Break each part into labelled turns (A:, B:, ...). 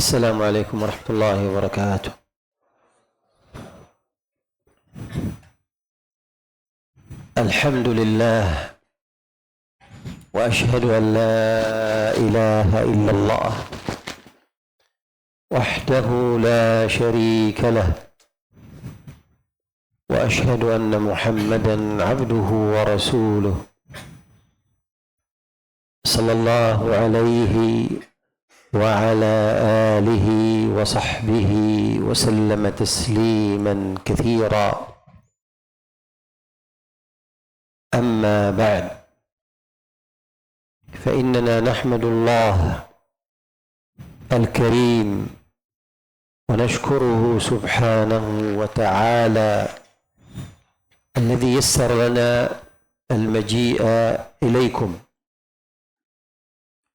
A: السلام عليكم ورحمة الله وبركاته. الحمد لله، وأشهد أن لا إله إلا الله وحده لا شريك له، وأشهد أن محمدًا عبده ورسوله صلى الله عليه وعلى آله وصحبه وسلم تسليمًا كثيرًا. أما بعد، فإننا نحمد الله الكريم ونشكره سبحانه وتعالى الذي يسر لنا المجيء إليكم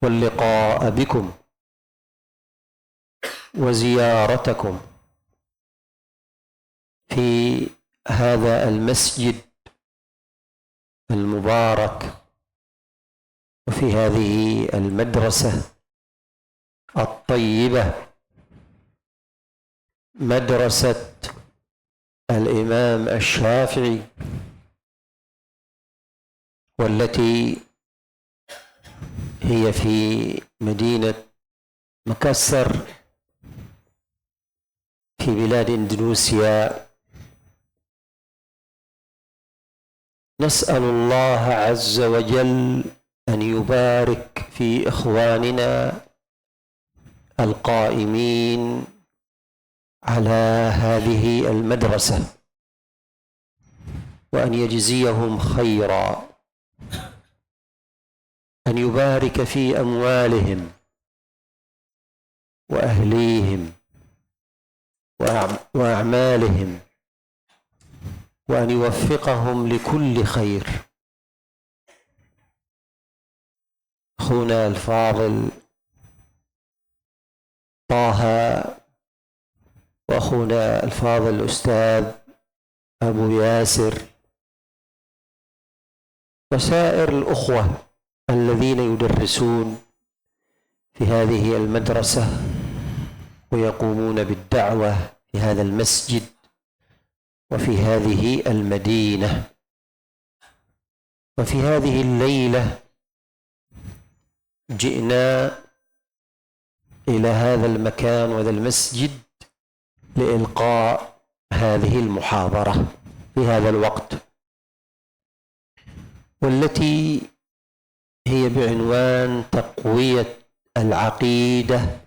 A: واللقاء بكم وزيارتكم في هذا المسجد المبارك وفي هذه المدرسة الطيبة، مدرسة الإمام الشافعي، والتي هي في مدينة مكسر في بلاد إندونيسيا. نسأل الله عز وجل أن يبارك في إخواننا القائمين على هذه المدرسة، وأن يجزيهم خيرا، أن يبارك في أموالهم وأهليهم وأعمالهم، وأن يوفقهم لكل خير. أخونا الفاضل طه، وأخونا الفاضل الأستاذ أبو ياسر، وسائر الأخوة الذين يدرسون في هذه المدرسة ويقومون بالدعوة في هذا المسجد وفي هذه المدينة. وفي هذه الليلة جئنا إلى هذا المكان وهذا المسجد لإلقاء هذه المحاضرة في هذا الوقت، والتي هي بعنوان تقوية العقيدة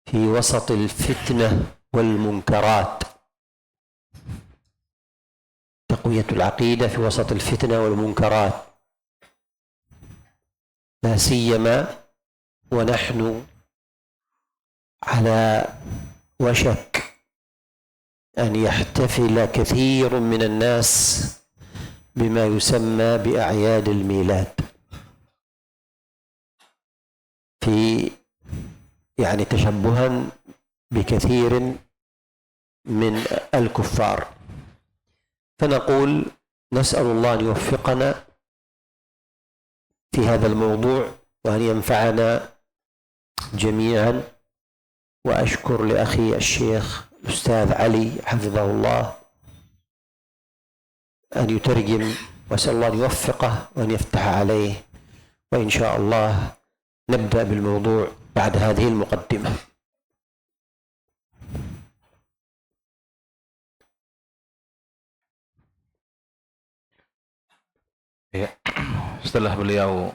A: في وسط الفتنة والمنكرات. تقوية العقيدة في وسط الفتنة والمنكرات، لا سيما ونحن على وشك أن يحتفل كثير من الناس بما يسمى بأعياد الميلاد، في يعني تشبها بكثير من الكفار. فنقول نسأل الله أن يوفقنا في هذا الموضوع وأن ينفعنا جميعا. وأشكر لأخي الشيخ الأستاذ علي حفظه الله أن يترجم، وأسأل الله أن يوفقه وأن يفتح عليه، وإن شاء الله نبدأ بالموضوع بعد هذه المقدمة.
B: Setelah beliau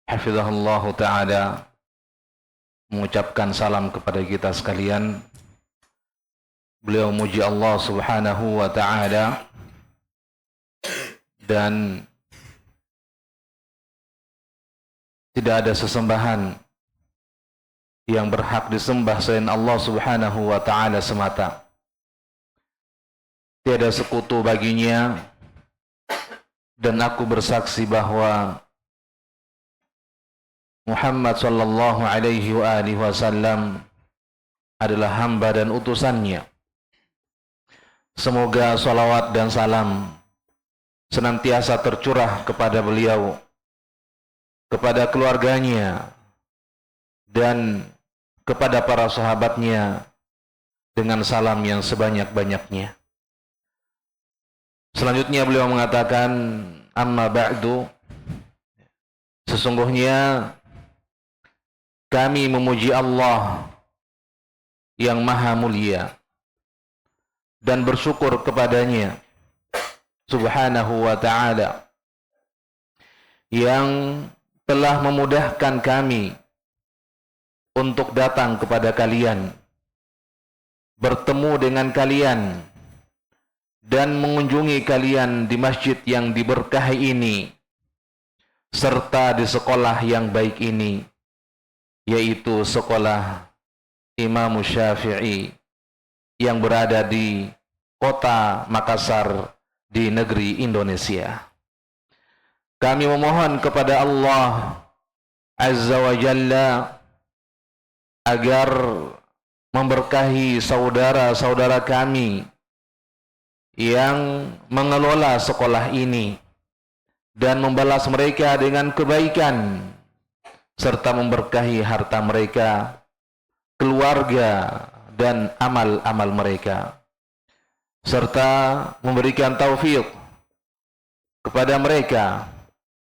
B: hafizahullah ta'ala mengucapkan salam kepada kita sekalian, beliau muji Allah subhanahu wa ta'ala dan tidak ada sesembahan yang berhak disembah selain Allah subhanahu wa ta'ala semata. Tiada sekutu baginya, dan aku bersaksi bahwa Muhammad sallallahu alaihi wa alihi wasallam adalah hamba dan utusannya. Semoga salawat dan salam senantiasa tercurah kepada beliau, kepada keluarganya, dan kepada para sahabatnya dengan salam yang sebanyak-banyaknya. Selanjutnya beliau mengatakan, amma ba'du, sesungguhnya kami memuji Allah yang maha mulia dan bersyukur kepadanya subhanahu wa ta'ala yang telah memudahkan kami untuk datang kepada kalian, bertemu dengan kalian, dan mengunjungi kalian di masjid yang diberkahi ini, serta di sekolah yang baik ini, yaitu sekolah Imam Syafi'i yang berada di kota Makassar di negeri Indonesia. Kami memohon kepada Allah Azza wa Jalla agar memberkahi saudara-saudara kami yang mengelola sekolah ini dan membalas mereka dengan kebaikan serta memberkahi harta mereka, keluarga dan amal-amal mereka, serta memberikan taufik kepada mereka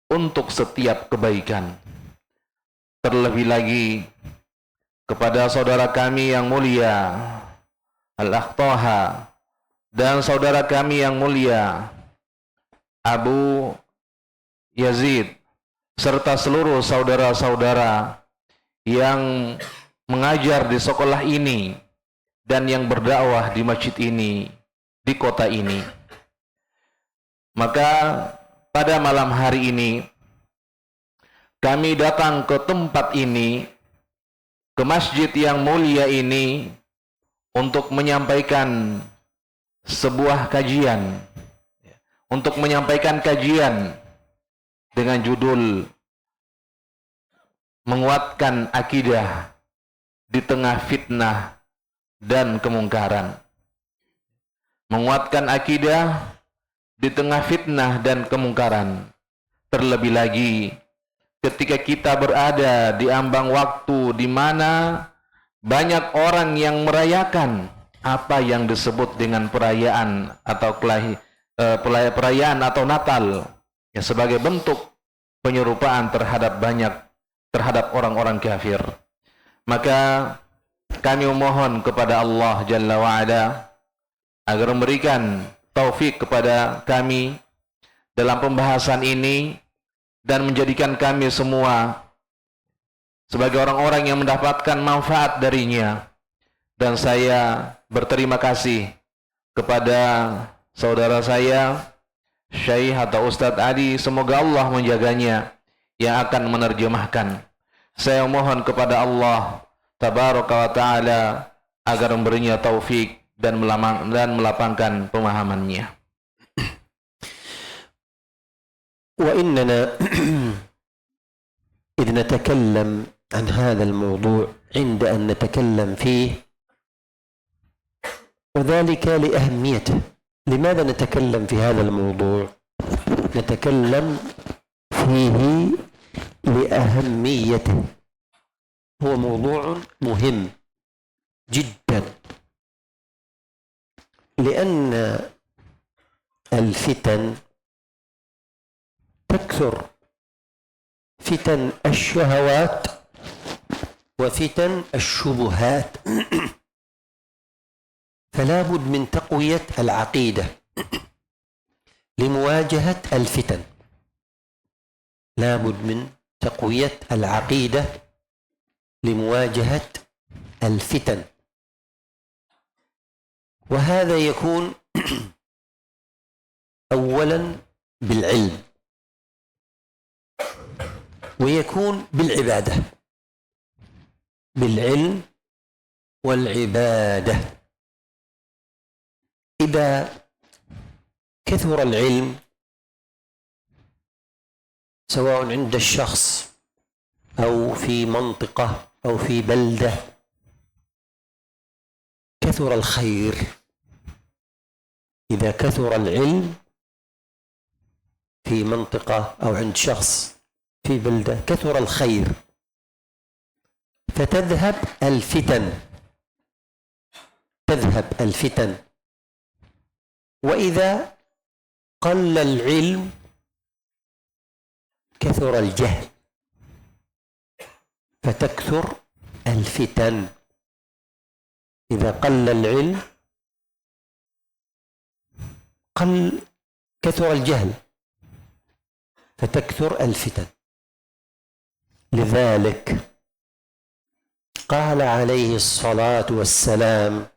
B: untuk setiap kebaikan. Terlebih lagi kepada saudara kami yang mulia Al-Akhtaha dan saudara kami yang mulia Abu Yazid serta seluruh saudara-saudara yang mengajar di sekolah ini dan yang berdakwah di masjid ini, di kota ini. Maka pada malam hari ini kami datang ke tempat ini, ke masjid yang mulia ini, untuk menyampaikan sebuah kajian, untuk menyampaikan kajian dengan judul menguatkan akidah di tengah fitnah dan kemungkaran. Menguatkan akidah di tengah fitnah dan kemungkaran. Terlebih lagi ketika kita berada di ambang waktu di mana banyak orang yang merayakan apa yang disebut dengan perayaan atau perayaan atau Natal, ya, sebagai bentuk penyerupaan terhadap orang-orang kafir. Maka kami memohon kepada Allah Jalla wa'ala agar memberikan taufik kepada kami dalam pembahasan ini dan menjadikan kami semua sebagai orang-orang yang mendapatkan manfaat darinya. Dan saya berterima kasih kepada saudara saya Syekh atau Ustadz Adi, semoga Allah menjaganya, yang akan menerjemahkan. Saya mohon kepada Allah Tabaraka wa Ta'ala agar memberinya taufik dan melapangkan pemahamannya.
A: وإننا إذ نتكلم عن هذا الموضوع عند أن نتكلم فيه، وذلك لأهميته. لماذا نتكلم في هذا الموضوع؟ نتكلم فيه لأهميته. هو موضوع مهم جدا، لأن الفتن تكثر، فتن الشهوات وفتن الشبهات، فلا بد من تقوية العقيدة لمواجهة الفتن. لا بد من تقوية العقيدة لمواجهة الفتن، وهذا يكون أولا بالعلم، ويكون بالعبادة، بالعلم والعبادة. إذا كثر العلم سواء عند الشخص أو في منطقة أو في بلدة، كثر الخير. إذا كثر العلم في منطقة أو عند شخص في بلدة كثر الخير، فتذهب الفتن، تذهب الفتن. وإذا قل العلم كثر الجهل فتكثر الفتن. إذا قل العلم كثر الجهل فتكثر الفتن. لذلك قال عليه الصلاة والسلام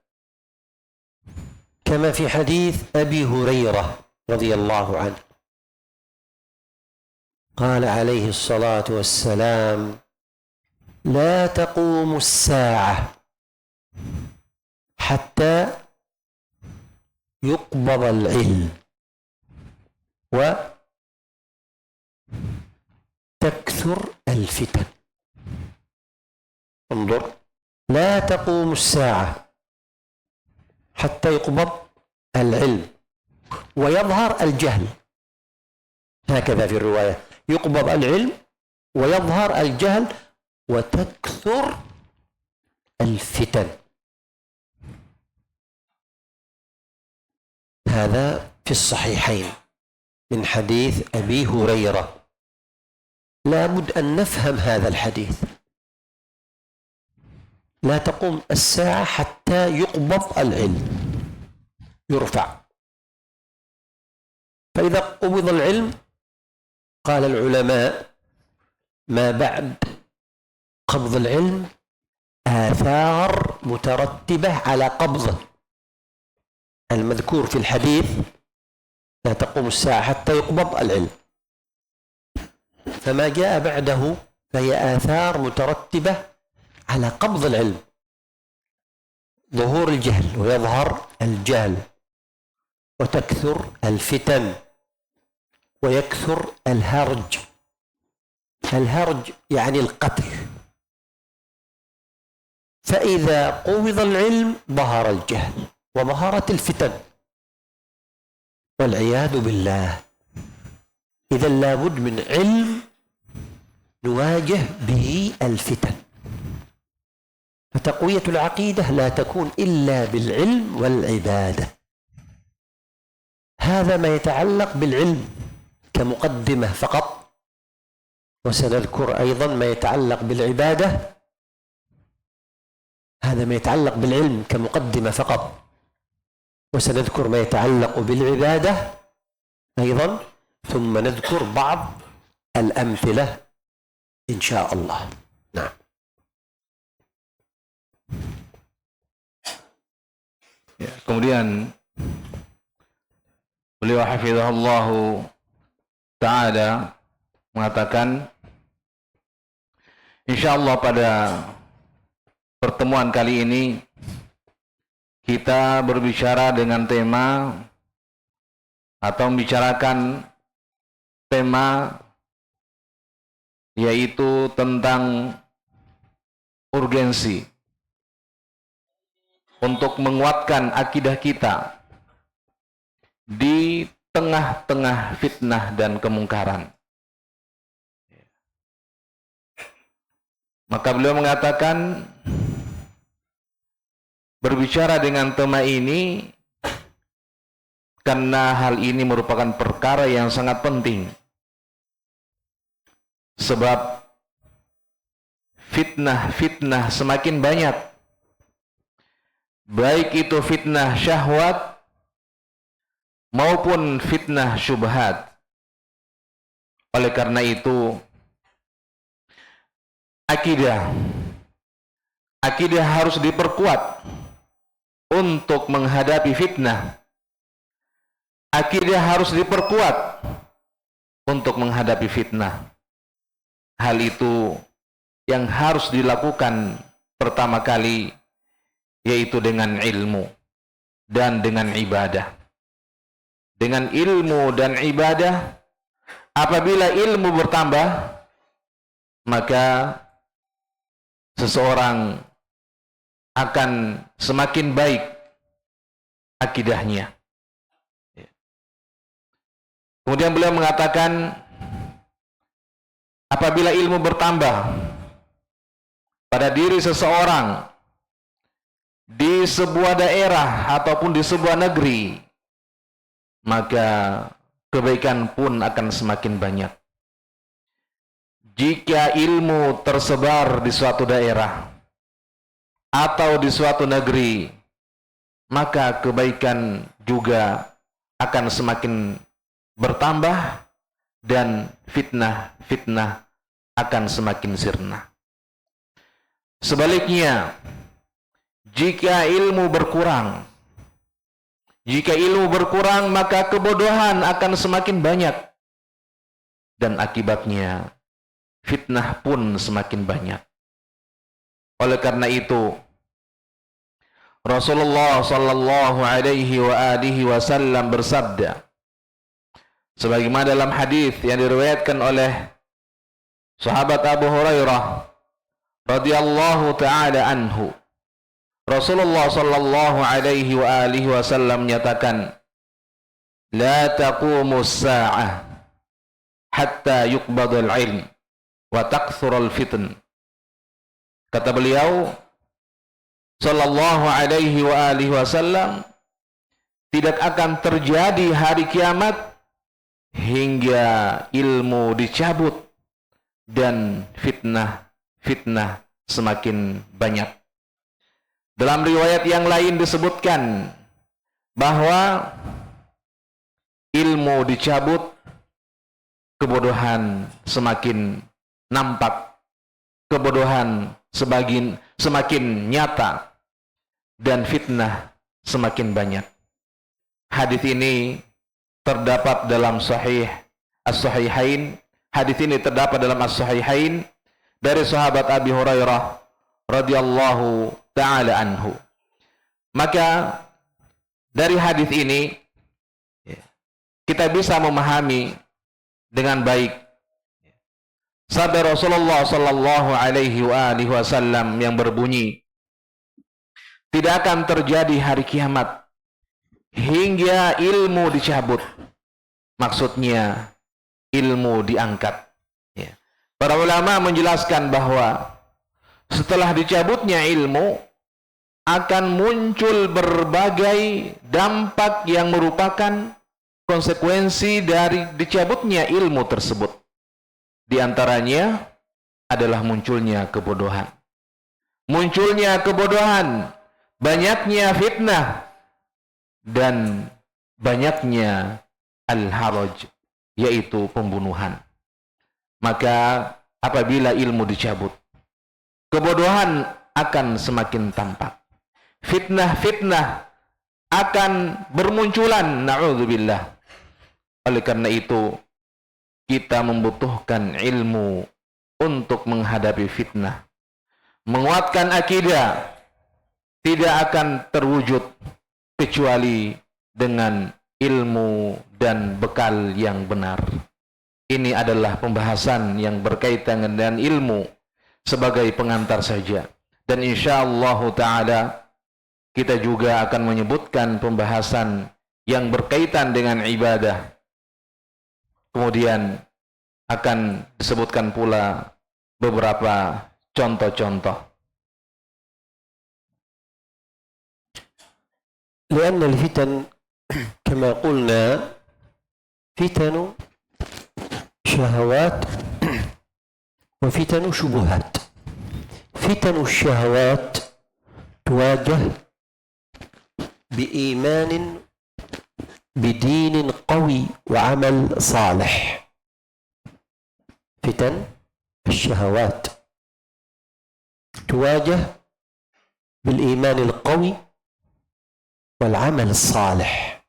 A: كما في حديث أبي هريرة رضي الله عنه، قال عليه الصلاة والسلام: لا تقوم الساعة حتى يقبض العلم وتكثر الفتن. انظر، لا تقوم الساعة حتى يقبض العلم ويظهر الجهل، هكذا في الرواية: يقبض العلم ويظهر الجهل وتكثر الفتن. هذا في الصحيحين من حديث أبي هريرة. لا بد أن نفهم هذا الحديث. لا تقوم الساعة حتى يقبض العلم، يرفع. فإذا قبض العلم قال العلماء ما بعد قبض العلم آثار مترتبة على قبضه. المذكور في الحديث لا تقوم الساعة حتى يقبض العلم، فما جاء بعده فهي آثار مترتبة على قبض العلم: ظهور الجهل ويظهر الجهل وتكثر الفتن ويكثر الهرج. الهرج يعني القتل. فإذا قبض العلم ظهر الجهل وظهرت الفتن والعياذ بالله. إذا لابد من علم نواجه به الفتن. فتقوية العقيدة لا تكون إلا بالعلم والعبادة. هذا ما يتعلق بالعلم كمقدمة فقط، وسنذكر أيضا ما يتعلق بالعبادة. هذا ما يتعلق بالعلم كمقدمة فقط، وسنذكر ما يتعلق بالعبادة أيضا، ثم نذكر بعض الأمثلة إن شاء الله. نعم.
B: Ya, kemudian beliau hafizahullahu ta'ala mengatakan, insyaallah pada pertemuan kali ini kita berbicara dengan tema atau membicarakan tema yaitu tentang urgensi untuk menguatkan akidah kita di tengah-tengah fitnah dan kemungkaran. Maka beliau mengatakan, berbicara dengan tema ini karena hal ini merupakan perkara yang sangat penting. Sebab fitnah-fitnah semakin banyak, baik itu fitnah syahwat maupun fitnah syubhat. Oleh karena itu, akidah harus diperkuat untuk menghadapi fitnah. Akidah harus diperkuat untuk menghadapi fitnah. Hal itu yang harus dilakukan pertama kali, yaitu dengan ilmu dan dengan ibadah. Dengan ilmu dan ibadah, apabila ilmu bertambah, maka seseorang akan semakin baik akidahnya. Kemudian beliau mengatakan, apabila ilmu bertambah, pada diri seseorang di sebuah daerah ataupun di sebuah negeri, maka kebaikan pun akan semakin banyak. Jika ilmu tersebar di suatu daerah atau di suatu negeri, maka kebaikan juga akan semakin bertambah dan fitnah-fitnah akan semakin sirna. Sebaliknya, jika ilmu berkurang, maka kebodohan akan semakin banyak dan akibatnya fitnah pun semakin banyak. Oleh karena itu, Rasulullah sallallahu alaihi wasallam bersabda, sebagaimana dalam hadis yang diriwayatkan oleh sahabat Abu Hurairah radhiyallahu taala anhu, Rasulullah sallallahu alaihi wasallam menyatakan, la taqumus sa'ah hatta yuqbadul ilm wa takthurul fitn. Kata beliau sallallahu alaihi wasallam, tidak akan terjadi hari kiamat hingga ilmu dicabut dan fitnah semakin banyak. Dalam riwayat yang lain disebutkan bahwa ilmu dicabut, kebodohan semakin nampak, kebodohan semakin nyata, dan fitnah semakin banyak. Hadis ini terdapat dalam As-Sahihain. Hadis ini terdapat dalam As-Sahihain dari sahabat Abi Hurairah radhiyallahu ta'ala anhu. Maka dari hadis ini kita bisa memahami dengan baik sabda Rasulullah sallallahu alaihi wasallam yang berbunyi, tidak akan terjadi hari kiamat hingga ilmu dicabut. Maksudnya ilmu diangkat. Para ulama menjelaskan bahwa setelah dicabutnya ilmu akan muncul berbagai dampak yang merupakan konsekuensi dari dicabutnya ilmu tersebut. Di antaranya adalah munculnya kebodohan. Banyaknya fitnah, dan banyaknya al-haraj, yaitu pembunuhan. Maka apabila ilmu dicabut, kebodohan akan semakin tampak. Fitnah akan bermunculan, na'udzubillah. Oleh karena itu, kita membutuhkan ilmu untuk menghadapi fitnah. Menguatkan akidah tidak akan terwujud kecuali dengan ilmu dan bekal yang benar. Ini adalah pembahasan yang berkaitan dengan ilmu sebagai pengantar saja. Dan insyaallah ta'ala kita juga akan menyebutkan pembahasan yang berkaitan dengan ibadah. Kemudian akan disebutkan pula beberapa contoh-contoh.
A: لأن الفتن كما قلنا فتن شهوات وفتن شبهات. فتن الشهوات تواجه بإيمان بدين قوي وعمل صالح. فتن الشهوات تواجه بالإيمان القوي والعمل الصالح.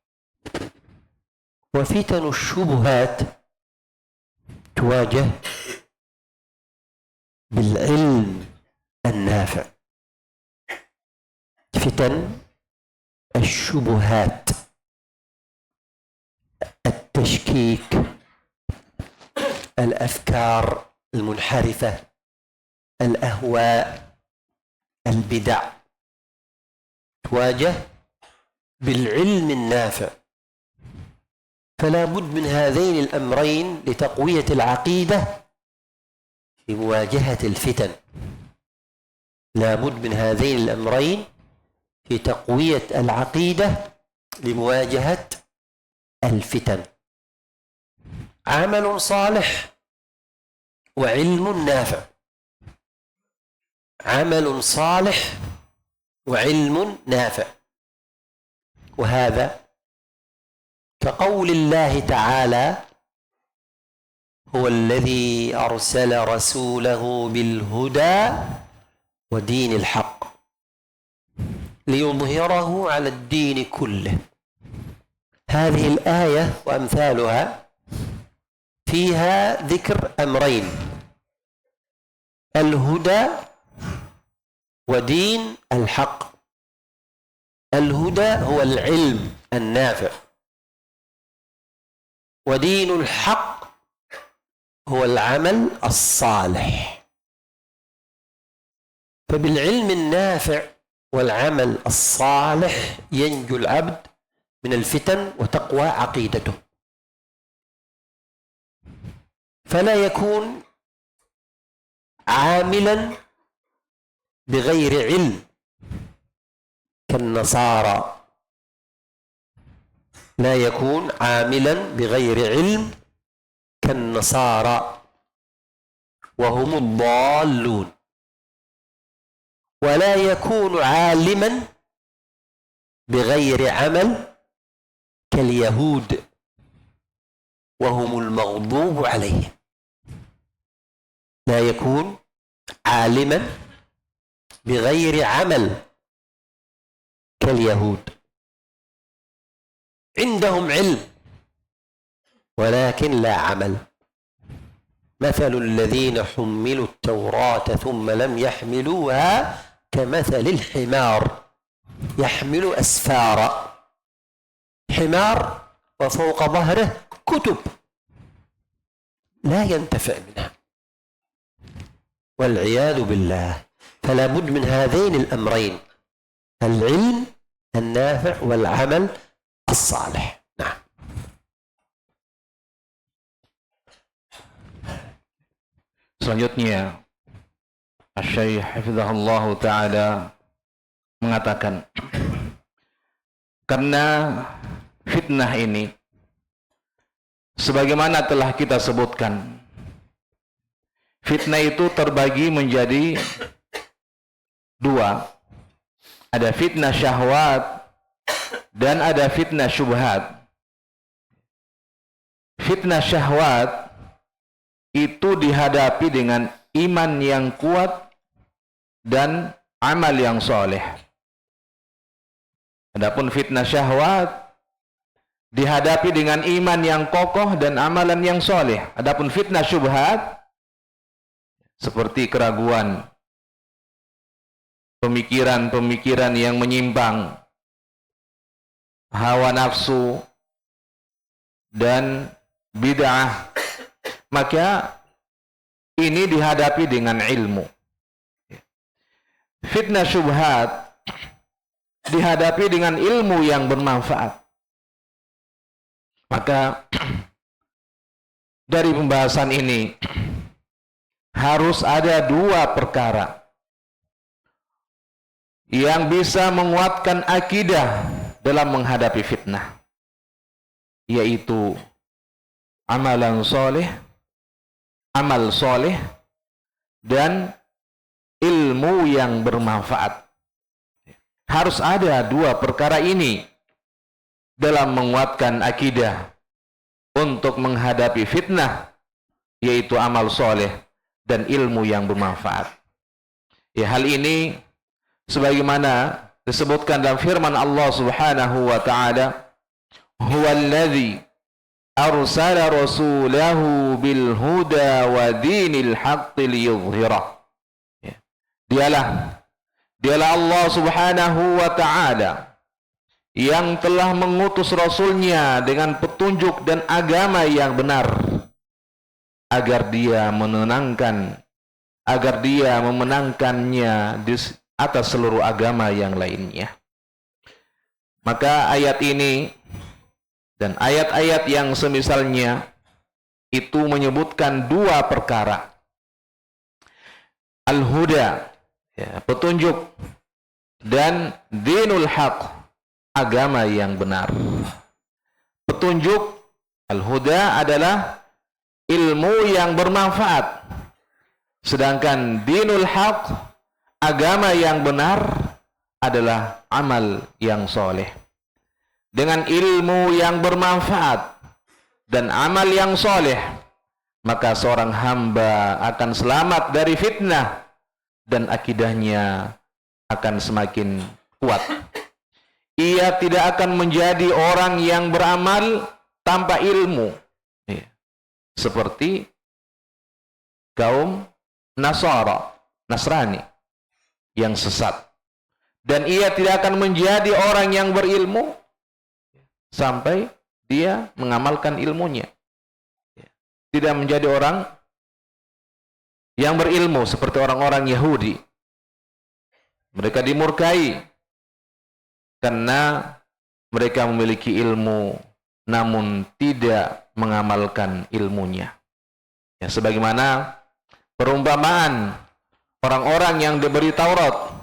A: وفتن الشبهات تواجه بالعلم النافع. فتن الشبهات التشكيك، الأفكار المنحرفة، الأهواء، البدع، تواجه بالعلم النافع. فلا بد من هذين الأمرين لتقوية العقيدة في مواجهة الفتن. لابد من هذين الأمرين في تقوية العقيدة لمواجهة الفتن. عمل صالح وعلم نافع. عمل صالح وعلم نافع، وهذا كقول الله تعالى: هو الذي أرسل رسوله بالهدى ودين الحق ليظهره على الدين كله. هذه الآية وأمثالها فيها ذكر أمرين: الهدى ودين الحق. الهدى هو العلم النافع، ودين الحق هو العمل الصالح. فبالعلم النافع والعمل الصالح ينجو العبد من الفتن وتقوى عقيدته، فلا يكون عاملا بغير علم كالنصارى. لا يكون عاملا بغير علم كالنصارى وهم الضالون، ولا يكون عالما بغير عمل كاليهود وهم المغضوب عليهم. لا يكون عالما بغير عمل كاليهود، عندهم علم ولكن لا عمل. مثل الذين حملوا التوراة ثم لم يحملوها كمثل الحمار يحمل أسفارا. حمار وفوق ظهره كتب لا ينتفع منها والعياذ بالله. فلا بد من هذين الأمرين: العلم النافع والعمل الصالح. نعم.
B: Selanjutnya, Asy-Syaikh Hafizahullah Ta'ala mengatakan, karena fitnah ini sebagaimana telah kita sebutkan, fitnah itu terbagi menjadi dua. Ada fitnah syahwat dan ada fitnah syubhat. Fitnah syahwat itu dihadapi dengan iman yang kuat dan amal yang soleh. Adapun fitnah syahwat dihadapi dengan iman yang kokoh dan amalan yang soleh. Adapun fitnah syubhat seperti keraguan, pemikiran-pemikiran yang menyimpang, hawa nafsu, dan bid'ah, maka ini dihadapi dengan ilmu. Fitnah syubhat dihadapi dengan ilmu yang bermanfaat. Maka dari pembahasan ini harus ada dua perkara yang bisa menguatkan akidah dalam menghadapi fitnah, yaitu amalan soleh, amal soleh, dan ilmu yang bermanfaat. Harus ada dua perkara ini dalam menguatkan akidah untuk menghadapi fitnah, yaitu amal soleh dan ilmu yang bermanfaat. Ya, hal ini sebagaimana disebutkan dalam firman Allah Subhanahu wa Ta'ala, "Huwallazi arsala rasulahu bil huda wa dinil haqqi liyudhhirah." Dialah Allah Subhanahu wa Ta'ala yang telah mengutus Rasulnya dengan petunjuk dan agama yang benar, agar dia memenangkannya di atas seluruh agama yang lainnya. Maka ayat ini dan ayat-ayat yang semisalnya itu menyebutkan dua perkara. Al-huda, Ya, petunjuk dan dinul haq, agama yang benar. Petunjuk al-huda adalah ilmu yang bermanfaat. Sedangkan dinul haq, agama yang benar adalah amal yang soleh. Dengan ilmu yang bermanfaat dan amal yang soleh, maka seorang hamba akan selamat dari fitnah dan akidahnya akan semakin kuat. Ia tidak akan menjadi orang yang beramal tanpa ilmu. Seperti kaum Nasrani yang sesat. Dan ia tidak akan menjadi orang yang berilmu sampai dia mengamalkan ilmunya. Tidak menjadi orang yang berilmu seperti orang-orang Yahudi. Mereka dimurkai karena mereka memiliki ilmu namun tidak mengamalkan ilmunya. Ya, sebagaimana perumpamaan orang-orang yang diberi Taurat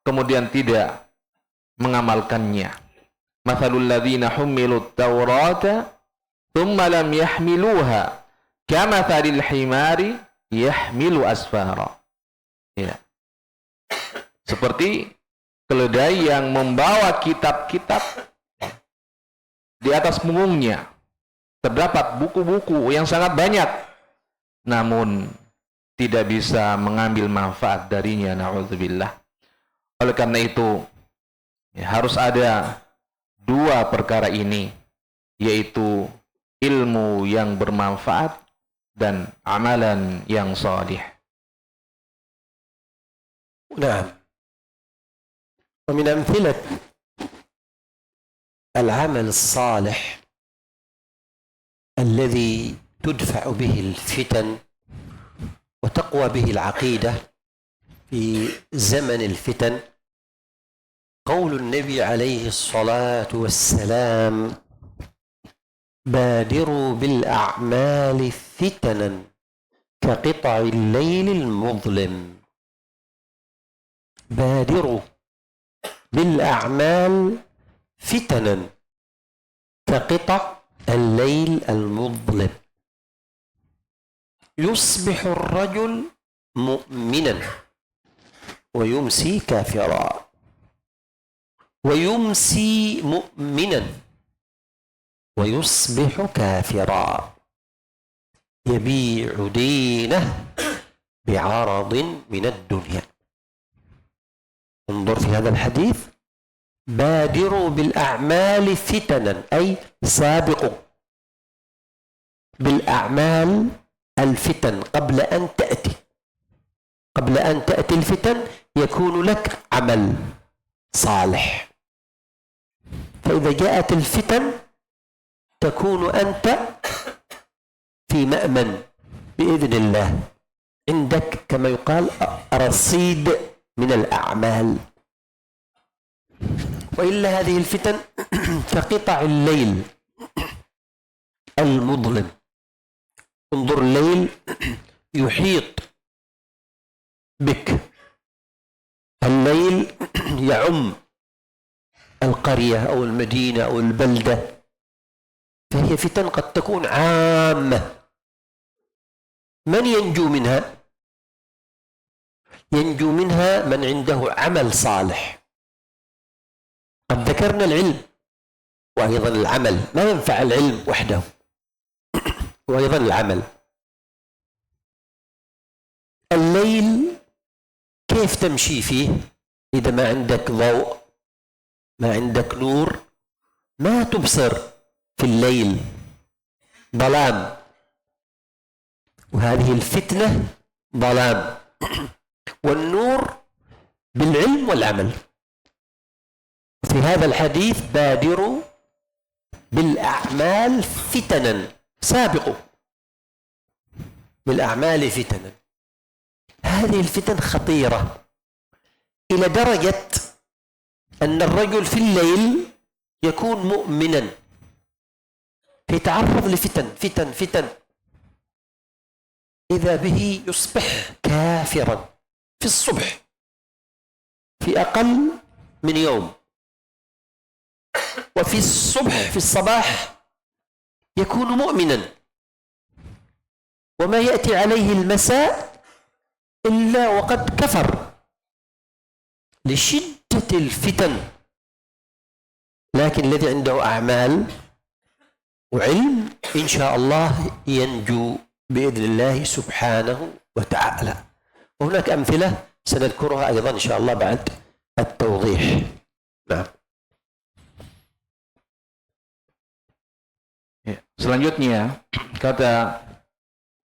B: kemudian tidak mengamalkannya. Mathalul ladzina hummilut Taurata thumma lam yahmiluha kamathalil himari yahmilu asfara. Ya. Seperti keledai yang membawa kitab-kitab di atas punggungnya. Terdapat buku-buku yang sangat banyak, namun tidak bisa mengambil manfaat darinya, na'udzubillah. Oleh karena itu, harus ada dua perkara ini, yaitu ilmu yang bermanfaat dan amalan yang salih.
A: نعم. ومن أمثلة العمل الصالح الذي تدفع به الفتن وتقوى به العقيدة في زمن الفتن قول النبي عليه الصلاة والسلام: بادروا بالأعمال فتنا كقطع الليل المظلم. بادروا بالأعمال فتنا كقطع الليل المظلم. يصبح الرجل مؤمنا ويمسي كافرا، ويمسي مؤمنا ويصبح كافرا، يبيع دينه بعرض من الدنيا. انظر في هذا الحديث: بادروا بالأعمال فتنا، أي سابقوا بالأعمال الفتن قبل أن تأتي. قبل أن تأتي الفتن يكون لك عمل صالح، فإذا جاءت الفتن تكون أنت في مأمن بإذن الله، عندك كما يقال رصيد من الأعمال. وإلا هذه الفتن كقطع الليل المظلم. انظر، الليل يحيط بك، الليل يعم القرية أو المدينة أو البلدة، فهي فتن قد تكون عامة. من ينجو منها؟ ينجو منها من عنده عمل صالح. قد ذكرنا العلم وأيضا العمل، ما ينفع العلم وحده، وأيضا العمل. الليل كيف تمشي فيه إذا ما عندك ضوء، ما عندك نور؟ ما تبصر في الليل، ظلام، وهذه الفتنة ظلام. والنور بالعلم والعمل. في هذا الحديث: بادروا بالأعمال فتنا، سابقوا بالأعمال فتنا. هذه الفتن خطيرة إلى درجة أن الرجل في الليل يكون مؤمنا يتعرض لفتن فتن فتن، إذا به يصبح كافرا في الصبح في أقل من يوم، وفي الصبح في الصباح يكون مؤمنا، وما يأتي عليه المساء إلا وقد كفر لشدة الفتن. لكن الذي عنده أعمال وعلم إن شاء الله ينجو بإذن الله سبحانه وتعالى. وهناك أمثلة سنذكرها أيضا إن شاء الله بعد التوضيح. نعم.
B: Selanjutnya kata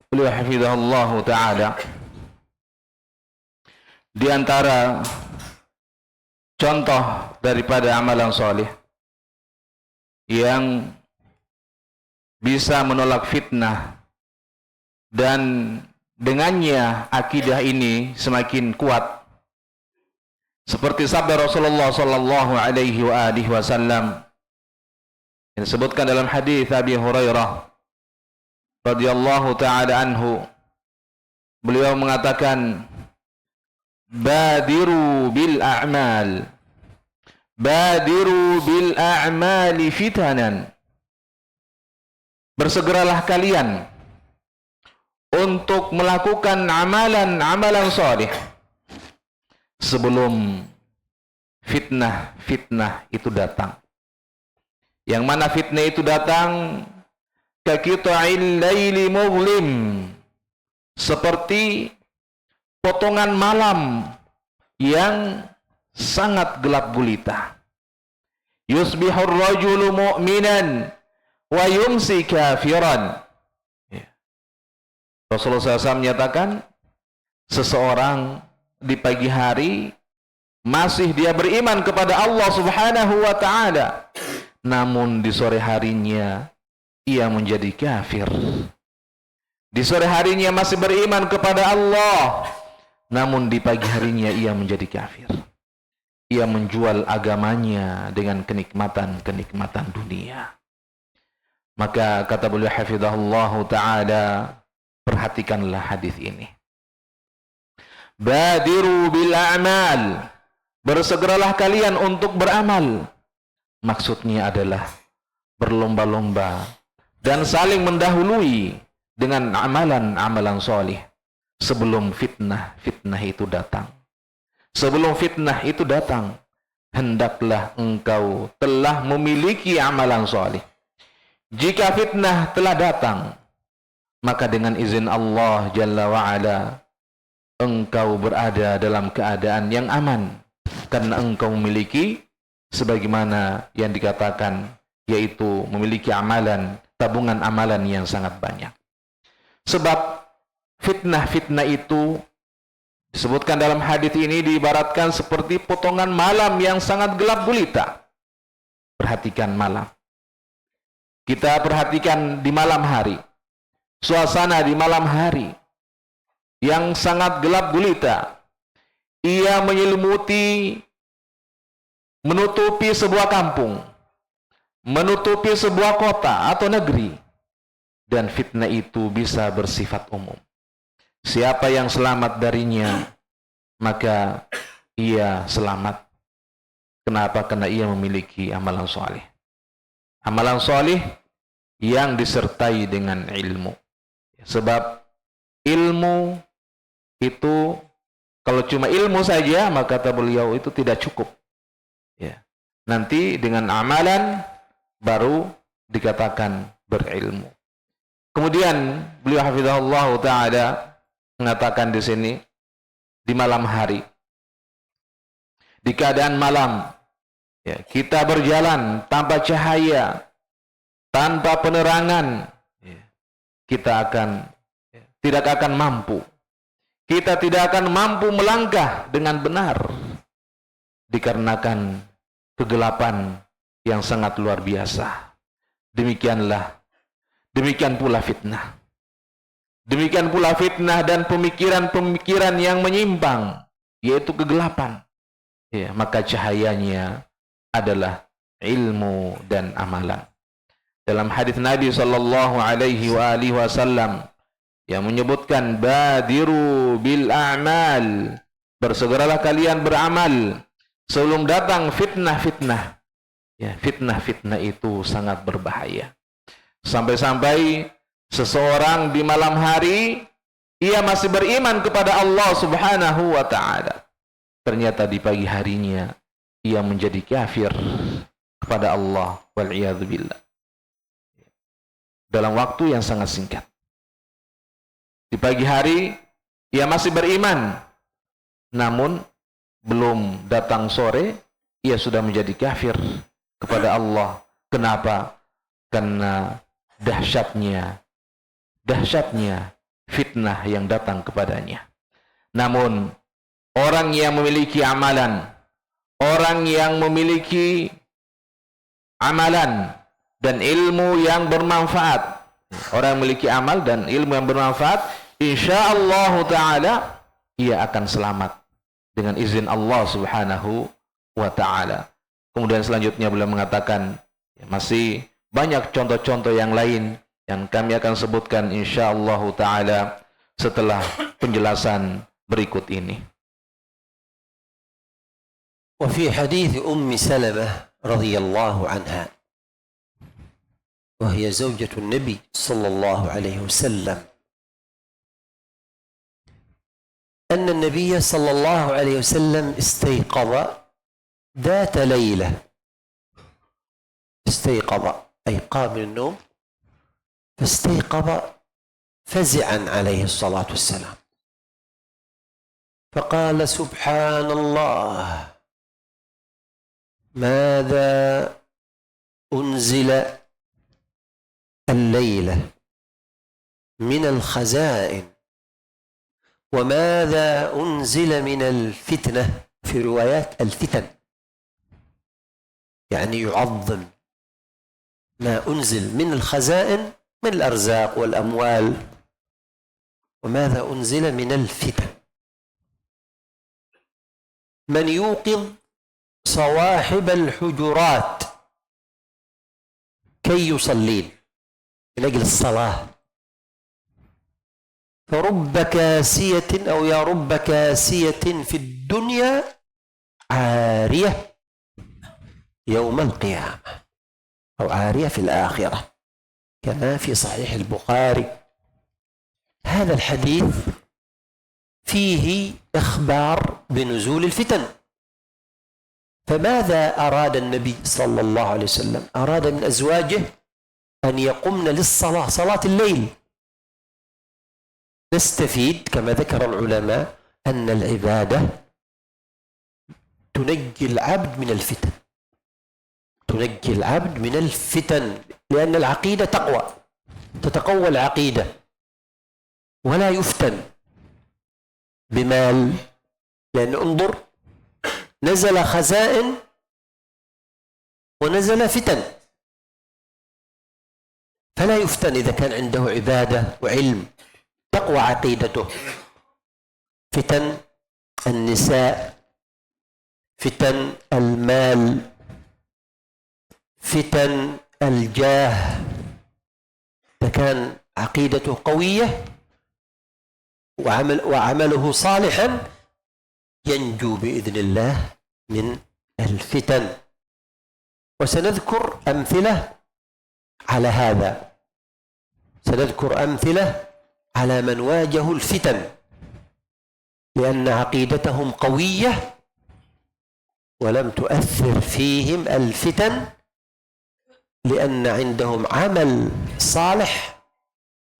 B: beliau hafizahullah ta'ala, di antara contoh daripada amalan soleh yang bisa menolak fitnah dan dengannya akidah ini semakin kuat, seperti sabda Rasulullah sallallahu alaihi wasallam yang disebutkan dalam hadis Abi Hurairah radhiyallahu taala anhu. Beliau mengatakan, badiru bil a'mal, badiru bil a'mali fitanan. Bersegeralah kalian untuk melakukan amalan-amalan saleh sebelum fitnah itu datang. Yang mana fitnah itu datang kaqita'il laili muzlim, seperti potongan malam yang sangat gelap gulita. Yusbihur rajulu mu'minan wa yumsi kafiran. Rasulullah SAW menyatakan, seseorang di pagi hari masih dia beriman kepada Allah Subhanahu wa ta'ala, namun di sore harinya ia menjadi kafir. Di sore harinya masih beriman kepada Allah, namun di pagi harinya ia menjadi kafir. Ia menjual agamanya dengan kenikmatan-kenikmatan dunia. Maka kata beliau hafizahullah ta'ala, perhatikanlah hadis ini. Badiru bil a'mal, bersegeralah kalian untuk beramal. Maksudnya adalah berlomba-lomba dan saling mendahului dengan amalan-amalan soleh sebelum fitnah itu datang. Sebelum fitnah itu datang, hendaklah engkau telah memiliki amalan soleh. Jika fitnah telah datang, maka dengan izin Allah Jalla wa'ala, engkau berada dalam keadaan yang aman, karena engkau memiliki sebagaimana yang dikatakan, yaitu memiliki amalan, tabungan amalan yang sangat banyak. Sebab fitnah itu disebutkan dalam hadis ini diibaratkan seperti potongan malam yang sangat gelap gulita. Perhatikan malam. Kita perhatikan di malam hari, suasana di malam hari yang sangat gelap gulita. Ia menyelimuti, menutupi sebuah kampung, menutupi sebuah kota atau negeri, dan fitnah itu bisa bersifat umum. Siapa yang selamat darinya, maka ia selamat. Kenapa? Karena ia memiliki amalan soleh. Amalan soleh yang disertai dengan ilmu. Sebab ilmu itu, kalau cuma ilmu saja, maka kata beliau itu tidak cukup. Ya. Nanti dengan amalan baru dikatakan berilmu. Kemudian beliau hafizahullah ta'ala mengatakan di sini, di malam hari, di keadaan malam, ya, kita berjalan tanpa cahaya, tanpa penerangan, ya, kita tidak akan mampu. Kita tidak akan mampu melangkah dengan benar, dikarenakan kegelapan yang sangat luar biasa. Demikian pula fitnah. Demikian pula fitnah dan pemikiran-pemikiran yang menyimpang, yaitu kegelapan. Ya, maka cahayanya adalah ilmu dan amalan. Dalam hadis Nabi sallallahu alaihi wasallam yang menyebutkan badiru bil a'mal bersegeralah kalian beramal sebelum datang fitnah-fitnah. Ya, fitnah-fitnah itu sangat berbahaya. Sampai-sampai seseorang di malam hari ia masih beriman kepada Allah Subhanahu wa taala. Ternyata di pagi harinya ia menjadi kafir kepada Allah wal iyad billah. Dalam waktu yang sangat singkat. Di pagi hari ia masih beriman, namun belum datang sore ia sudah menjadi kafir kepada Allah. Kenapa? Karena dahsyatnya fitnah yang datang kepadanya. Namun orang yang memiliki amalan, dan ilmu yang bermanfaat, orang yang memiliki amal dan ilmu yang bermanfaat, insyaallah ta'ala ia akan selamat dengan izin Allah Subhanahu wa ta'ala. Kemudian selanjutnya beliau mengatakan, masih banyak contoh-contoh yang lain yang kami akan sebutkan insyaallah ta'ala setelah penjelasan berikut ini.
A: وفي حديث أم سلمة رضي الله عنها وهي زوجة النبي صلى الله عليه وسلم أن النبي صلى الله عليه وسلم استيقظ ذات ليلة، استيقظ أي قام من النوم فاستيقظ فزعا عليه الصلاة والسلام، فقال سبحان الله ماذا أنزل الليلة من الخزائن وماذا أنزل من الفتنة، في روايات الفتن، يعني يعظم ما أنزل من الخزائن من الأرزاق والأموال، وماذا أنزل من الفتن. من يوقظ صواحب الحجرات كي يصلين من أجل الصلاة، فرب كاسية أو يا رب كاسية في الدنيا عارية يوم القيامة، أو عارية في الآخرة، كما في صحيح البخاري. هذا الحديث فيه إخبار بنزول الفتن. فماذا أراد النبي صلى الله عليه وسلم؟ أراد من أزواجه أن يقمن للصلاة، صلاة الليل. نستفيد كما ذكر العلماء أن العبادة تنجي العبد من الفتن، تنجي العبد من الفتن، لأن العقيدة تقوى، تتقوى العقيدة ولا يفتن بمال. لأن انظر، نزل خزائن ونزل فتن، فلا يفتن إذا كان عنده عبادة وعلم تقوى عقيدته. فتن النساء، فتن المال، فتن الجاه، إذا كان عقيدته قوية وعمله صالحا ينجو بإذن الله من الفتن. وسنذكر أمثلة على هذا، سنذكر أمثلة على من واجهوا الفتن لأن عقيدتهم قوية ولم تؤثر فيهم الفتن، لأن عندهم عمل صالح،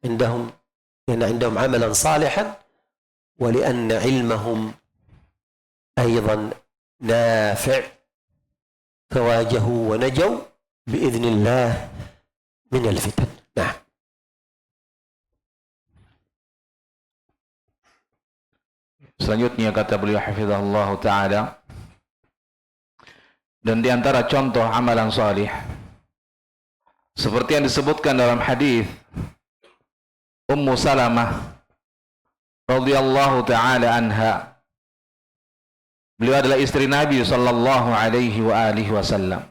A: لأن عندهم عملا صالحا، ولأن علمهم أيضا نافع، فواجهوا ونجوا بإذن الله من الفتن. نعم.
B: Selanjutnya kata beliau hafizahullah ta'ala, dan di antara contoh amalan salih seperti yang disebutkan dalam hadis Ummu Salamah radhiyallahu ta'ala anha. Beliau adalah istri Nabi sallallahu alaihi wa alihi wasallam.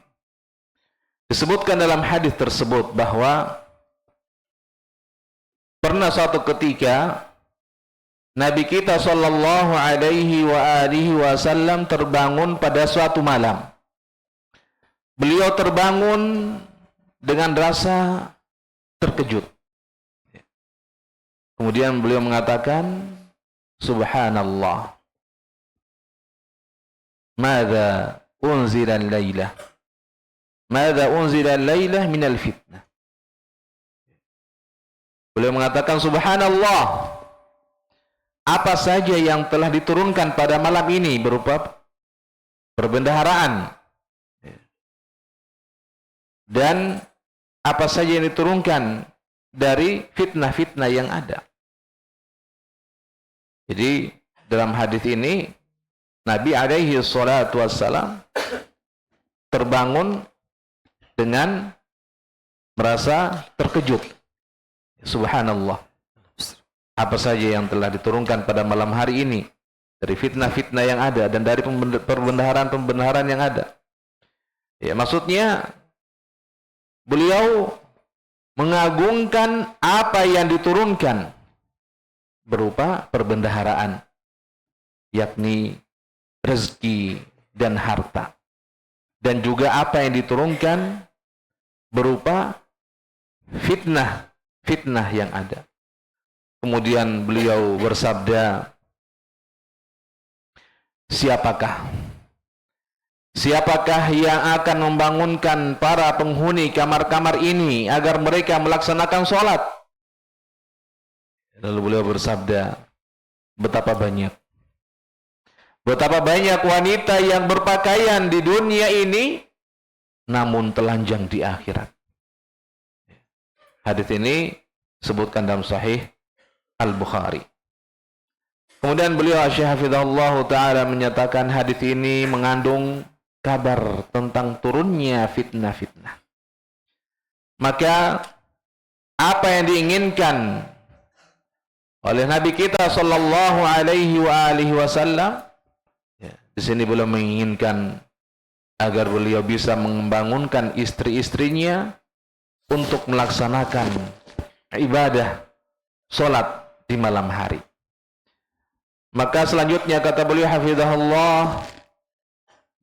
B: Disebutkan dalam hadis tersebut bahwa pernah suatu ketika Nabi kita sallallahu alaihi wasallam terbangun pada suatu malam. Beliau terbangun dengan rasa terkejut. Kemudian beliau mengatakan, Subhanallah, Mada unzila al-laylah? Mada unzila al-laylah minal fitnah? Beliau mengatakan, Subhanallah, apa saja yang telah diturunkan pada malam ini berupa perbendaharaan, dan apa saja yang diturunkan dari fitnah-fitnah yang ada. Jadi dalam hadis ini Nabi alaihi salatu wassalam terbangun dengan merasa terkejut. Subhanallah, apa saja yang telah diturunkan pada malam hari ini dari fitnah-fitnah yang ada dan dari perbendaharaan-perbendaharaan yang ada. Ya, maksudnya beliau mengagungkan apa yang diturunkan berupa perbendaharaan, yakni rezeki dan harta, dan juga apa yang diturunkan berupa fitnah yang ada. Kemudian beliau bersabda, Siapakah yang akan membangunkan para penghuni kamar-kamar ini agar mereka melaksanakan sholat? Lalu beliau bersabda, betapa banyak wanita yang berpakaian di dunia ini namun telanjang di akhirat. Hadis ini disebutkan dalam Sahih Al-Bukhari. Kemudian beliau Hafizahullah Ta'ala menyatakan hadis ini mengandung kabar tentang turunnya fitnah-fitnah. Maka apa yang diinginkan oleh Nabi kita sallallahu alaihi wasallam, di sini beliau menginginkan agar beliau bisa membangunkan istri-istrinya untuk melaksanakan ibadah salat di malam hari. Maka selanjutnya kata beliau hafizahullah,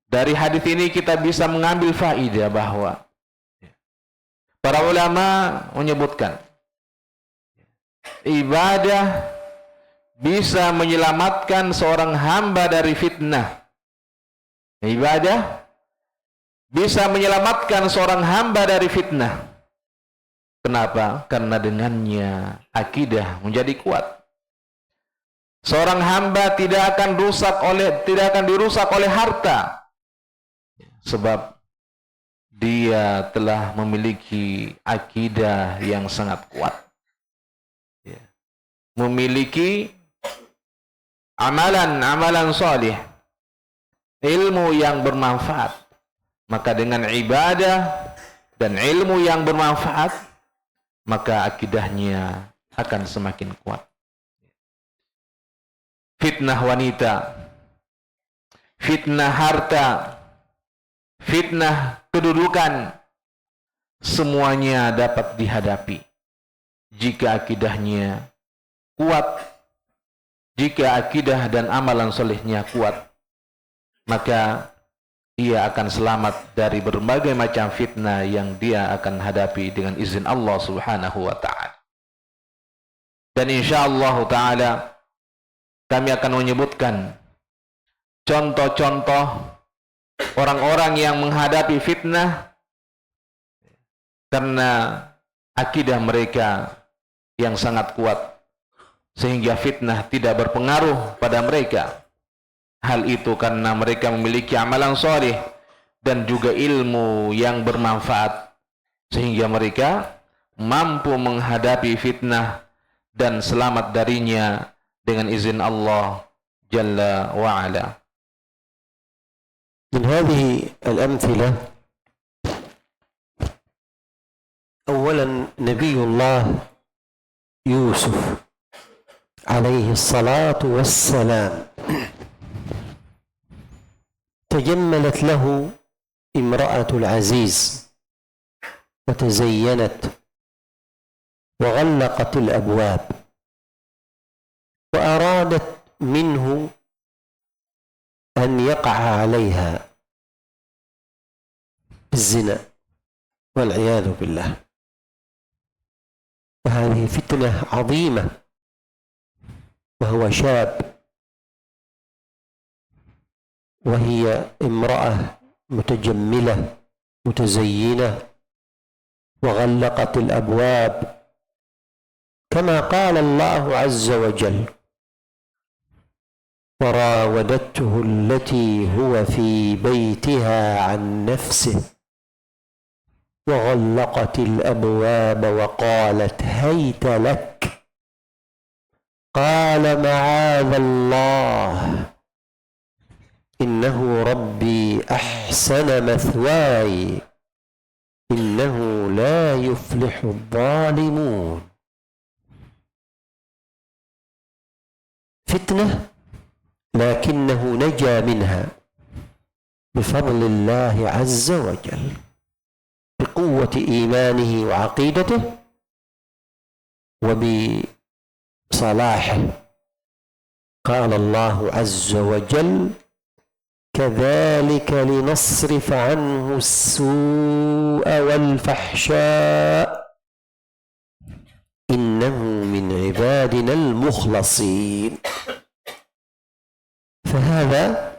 B: dari hadis ini kita bisa mengambil faedah bahwa para ulama menyebutkan ibadah bisa menyelamatkan seorang hamba dari fitnah. Ibadah bisa menyelamatkan seorang hamba dari fitnah. Kenapa? Karena dengannya akidah menjadi kuat. Seorang hamba tidak akan dirusak oleh harta, sebab dia telah memiliki akidah yang sangat kuat, memiliki amalan salih, ilmu yang bermanfaat. Maka dengan ibadah dan ilmu yang bermanfaat, maka akidahnya akan semakin kuat. Fitnah wanita, fitnah harta, fitnah kedudukan, semuanya dapat dihadapi jika akidahnya kuat. Jika akidah dan amalan solehnya kuat, maka ia akan selamat dari berbagai macam fitnah yang dia akan hadapi dengan izin Allah Subhanahu wa ta'ala. Dan insyaallah ta'ala kami akan menyebutkan contoh-contoh orang-orang yang menghadapi fitnah karena akidah mereka yang sangat kuat, sehingga fitnah tidak berpengaruh pada mereka. Hal itu karena mereka memiliki amalan saleh dan juga ilmu yang bermanfaat, sehingga mereka mampu menghadapi fitnah dan selamat darinya dengan izin Allah Jalla wa'ala.
A: من هذه الأمثلة أولا نبي الله يوسف عليه الصلاة والسلام، تجملت له امرأة العزيز وتزينت وغلقت الأبواب وأرادت منه أن يقع عليها الزنا والعياذ بالله. فهذه فتنة عظيمة، وهو شاب وهي امرأة متجملة متزينة، وغلقت الأبواب كما قال الله عز وجل: وراودته التي هو في بيتها عن نفسه وغلقت الأبواب وقالت هيت لك. قال معاذ الله إنه ربي أحسن مثواي إنه لا يفلح الظالمون. فتنة لكنه نجا منها بفضل الله عز وجل، بقوة إيمانه وعقيدته وبصلاحه. قال الله عز وجل: كذلك لنصرف عنه السوء والفحشاء إنه من عبادنا المخلصين. فهذا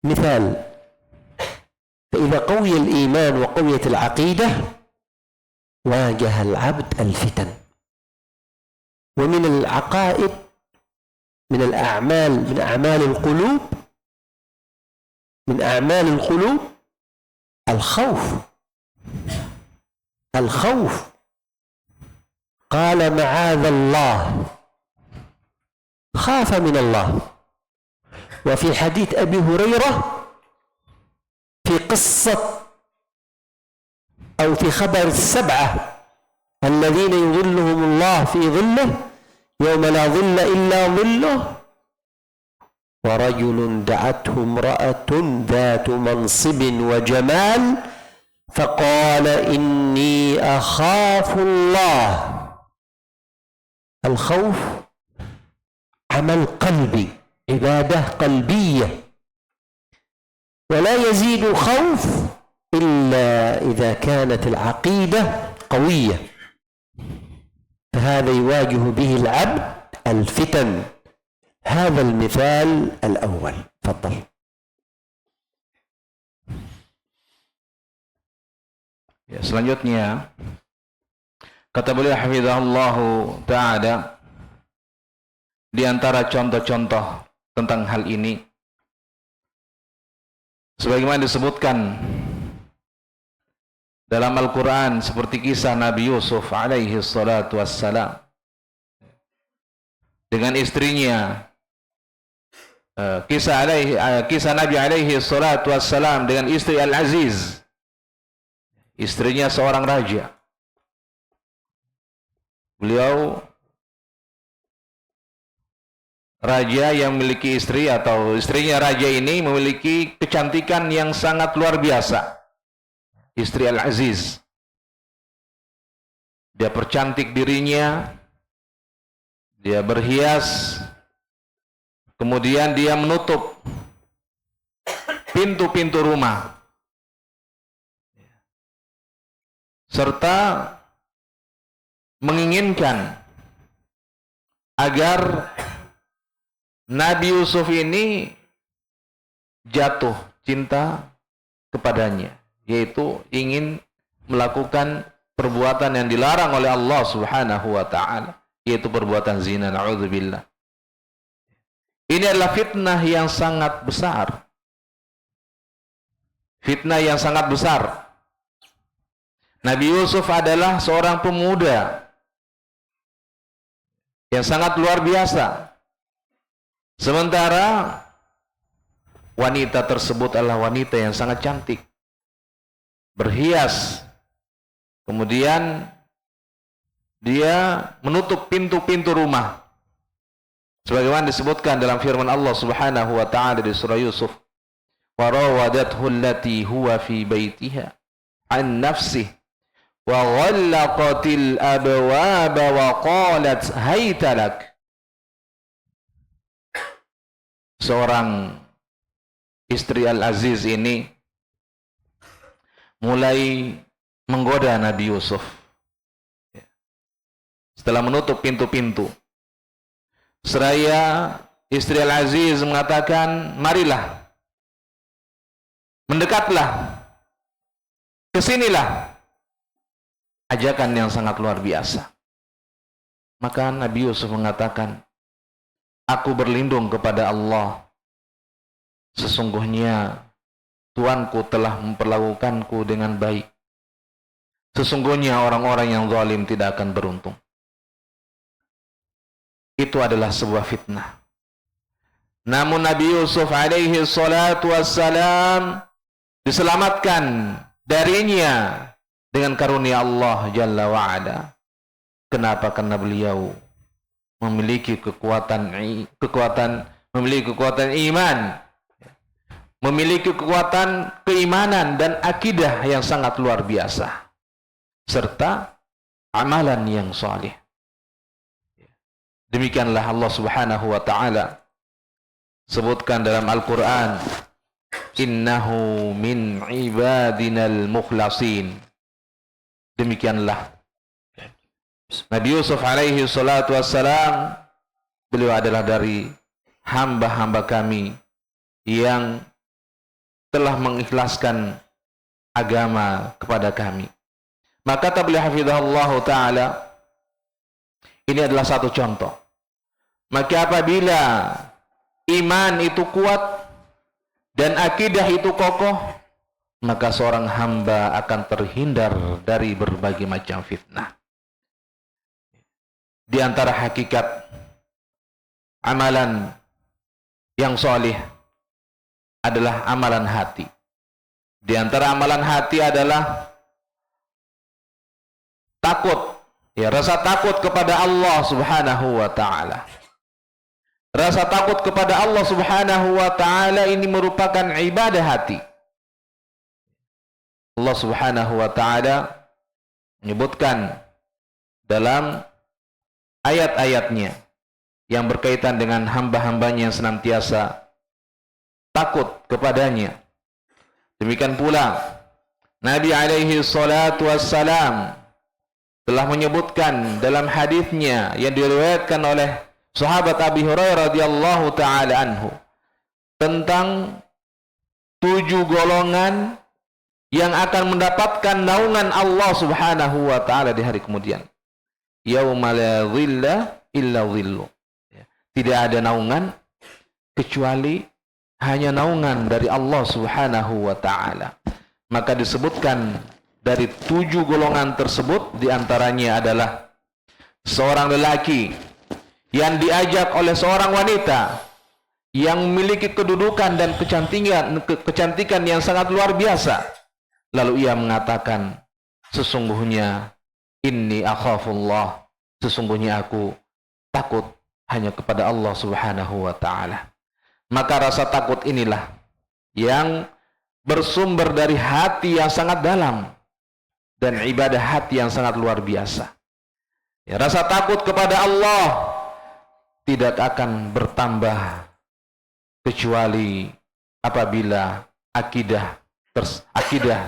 A: مثال. فإذا قوي الإيمان وقويت العقيدة واجه العبد الفتن. ومن العقائد من الأعمال من أعمال القلوب الخوف. قال معاذ الله، خاف من الله. وفي حديث أبي هريرة في قصة أو في خبر السبعة الذين يظلهم الله في ظله يوم لا ظل إلا ظله، ورجل دعته امرأة ذات منصب وجمال فقال إني أخاف الله. الخوف عمل قلبي، عبادة قلبية، ولا يزيد الخوف إلا إذا كانت العقيدة قوية. فهذا يواجه به العبد الفتن. هذا المثال الأول. تفضل.
B: Ya, selanjutnya kata beliau hafizahullahu ta'ala, di antara contoh-contoh tentang hal ini sebagaimana disebutkan dalam Al-Quran seperti kisah Nabi Yusuf alaihi salatu wassalam dengan istrinya, kisah Nabi alaihi salatu wassalam dengan istri Al-Aziz, istrinya seorang raja. Beliau raja yang memiliki istri, atau istrinya raja ini memiliki kecantikan yang sangat luar biasa. Istri Al-Aziz, dia percantik dirinya, dia berhias, kemudian dia menutup pintu-pintu rumah, serta menginginkan agar Nabi Yusuf ini jatuh cinta kepadanya, yaitu ingin melakukan perbuatan yang dilarang oleh Allah Subhanahu wa ta'ala, yaitu perbuatan zina. Na'udzubillah. Ini adalah fitnah yang sangat besar. Fitnah yang sangat besar. Nabi Yusuf adalah seorang pemuda yang sangat luar biasa. Sementara wanita tersebut adalah wanita yang sangat cantik, berhias, kemudian dia menutup pintu-pintu rumah, sebagaimana disebutkan dalam firman Allah Subhanahu wa ta'ala di surah Yusuf, wa rawadathu allati huwa fi baitiha an nafsihi wa ghallaqatil abwaba wa qalat hayta lak. seorang istri Al-Aziz ini mulai menggoda Nabi Yusuf. Setelah menutup pintu-pintu, seraya istri Al-Aziz mengatakan, marilah, mendekatlah, kesinilah. Ajakan yang sangat luar biasa. Maka Nabi Yusuf mengatakan, aku berlindung kepada Allah. Sesungguhnya Tuanku telah memperlakukanku dengan baik. Sesungguhnya orang-orang yang zalim tidak akan beruntung. Itu adalah sebuah fitnah. Namun Nabi Yusuf alaihi salatu wassalam diselamatkan darinya dengan karunia Allah Jalla wa'ala. Kenapa? Karena beliau memiliki kekuatan iman, memiliki kekuatan keimanan dan akidah yang sangat luar biasa, serta amalan yang saleh. Demikianlah Allah Subhanahu wa taala sebutkan dalam Al-Qur'an, innahu min ibadinal mukhlasin. Demikianlah Nabi Yusuf alaihi salatu wassalam, beliau adalah dari hamba-hamba kami yang telah mengikhlaskan agama kepada kami. Maka tabligh hafizahullah ta'ala, ini adalah satu contoh. Maka apabila iman itu kuat dan akidah itu kokoh, maka seorang hamba akan terhindar dari berbagai macam fitnah. Di antara hakikat amalan yang soleh adalah amalan hati. Di antara amalan hati adalah takut, ya, rasa takut kepada Allah Subhanahu wa taala. Rasa takut kepada Allah Subhanahu wa taala ini merupakan ibadah hati. Allah Subhanahu wa taala menyebutkan dalam ayat-ayatnya yang berkaitan dengan hamba-hambanya yang senantiasa takut kepadanya. Demikian pula Nabi alaihi salatu wassalam telah menyebutkan dalam hadisnya yang diriwayatkan oleh sahabat Abi Hurairah radhiyallahu taala anhu tentang 7 golongan yang akan mendapatkan naungan Allah Subhanahu wa taala di hari kemudian. Yauma la dhilla illa dhillu. Tidak ada naungan kecuali hanya naungan dari Allah Subhanahu wa taala. Maka disebutkan dari 7 golongan tersebut, diantaranya adalah seorang lelaki yang diajak oleh seorang wanita yang memiliki kedudukan dan kecantikan yang sangat luar biasa. Lalu ia mengatakan, sesungguhnya inni akhafullah, sesungguhnya aku takut hanya kepada Allah Subhanahu wa taala. Maka rasa takut inilah yang bersumber dari hati yang sangat dalam dan ibadah hati yang sangat luar biasa. Ya, rasa takut kepada Allah tidak akan bertambah kecuali apabila akidah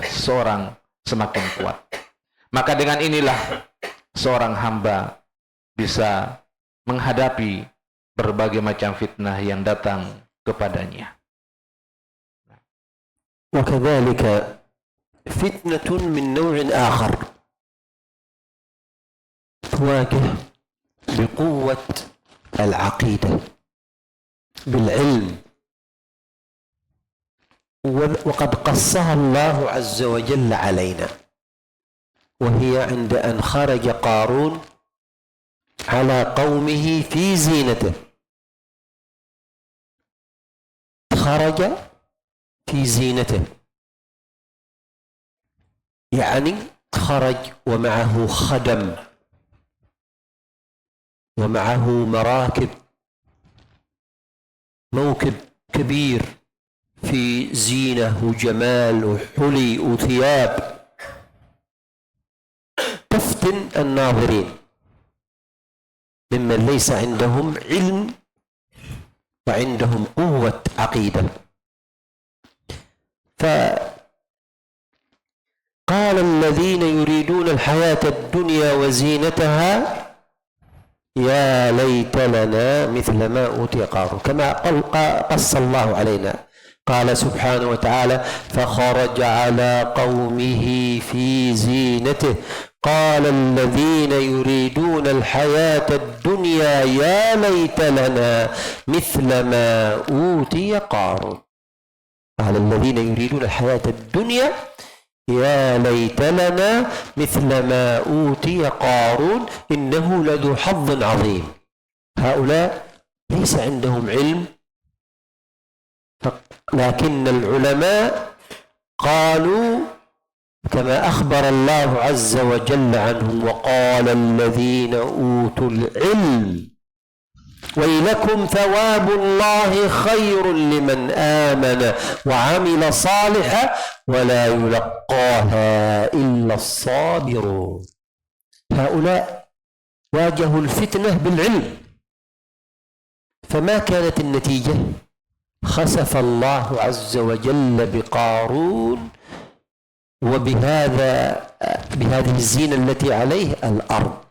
B: seorang semakin kuat. Maka dengan inilah seorang hamba bisa menghadapi berbagai macam fitnah yang datang kepadanya.
A: وكذلك فتنة من نوع آخر تواجه بقوة العقيدة بالعلم، وقد قصها الله عز وجل علينا، وهي عند أن خرج قارون على قومه في زينته. خرج في زينته، يعني خرج ومعه خدم ومعه مراكب، موكب كبير في زينة وجمال وحلي وثياب تفتن الناظرين ممن ليس عندهم علم وعندهم قوة عقيدة. فقال الذين يريدون الحياة الدنيا وزينتها يا ليت لنا مثل ما أوتي قارون، كما قص الله علينا. قال سبحانه وتعالى فخرج على قومه في زينته قال الذين يريدون الحياة الدنيا يا ليت لنا مثل ما أوتي قارون. قال الذين يريدون الحياة الدنيا يا ليت لنا مثل ما أوتي قارون إنه لذو حظ عظيم. هؤلاء ليس عندهم علم، لكن العلماء قالوا كما أخبر الله عز وجل عنهم وقال الذين أوتوا العلم ويلكم ثواب الله خير لمن آمن وعمل صالحا ولا يلقاها إلا الصابرون. هؤلاء واجهوا الفتنة بالعلم، فما كانت النتيجة؟ خسف الله عز وجل بقارون بهذه الزينة التي عليه الأرض.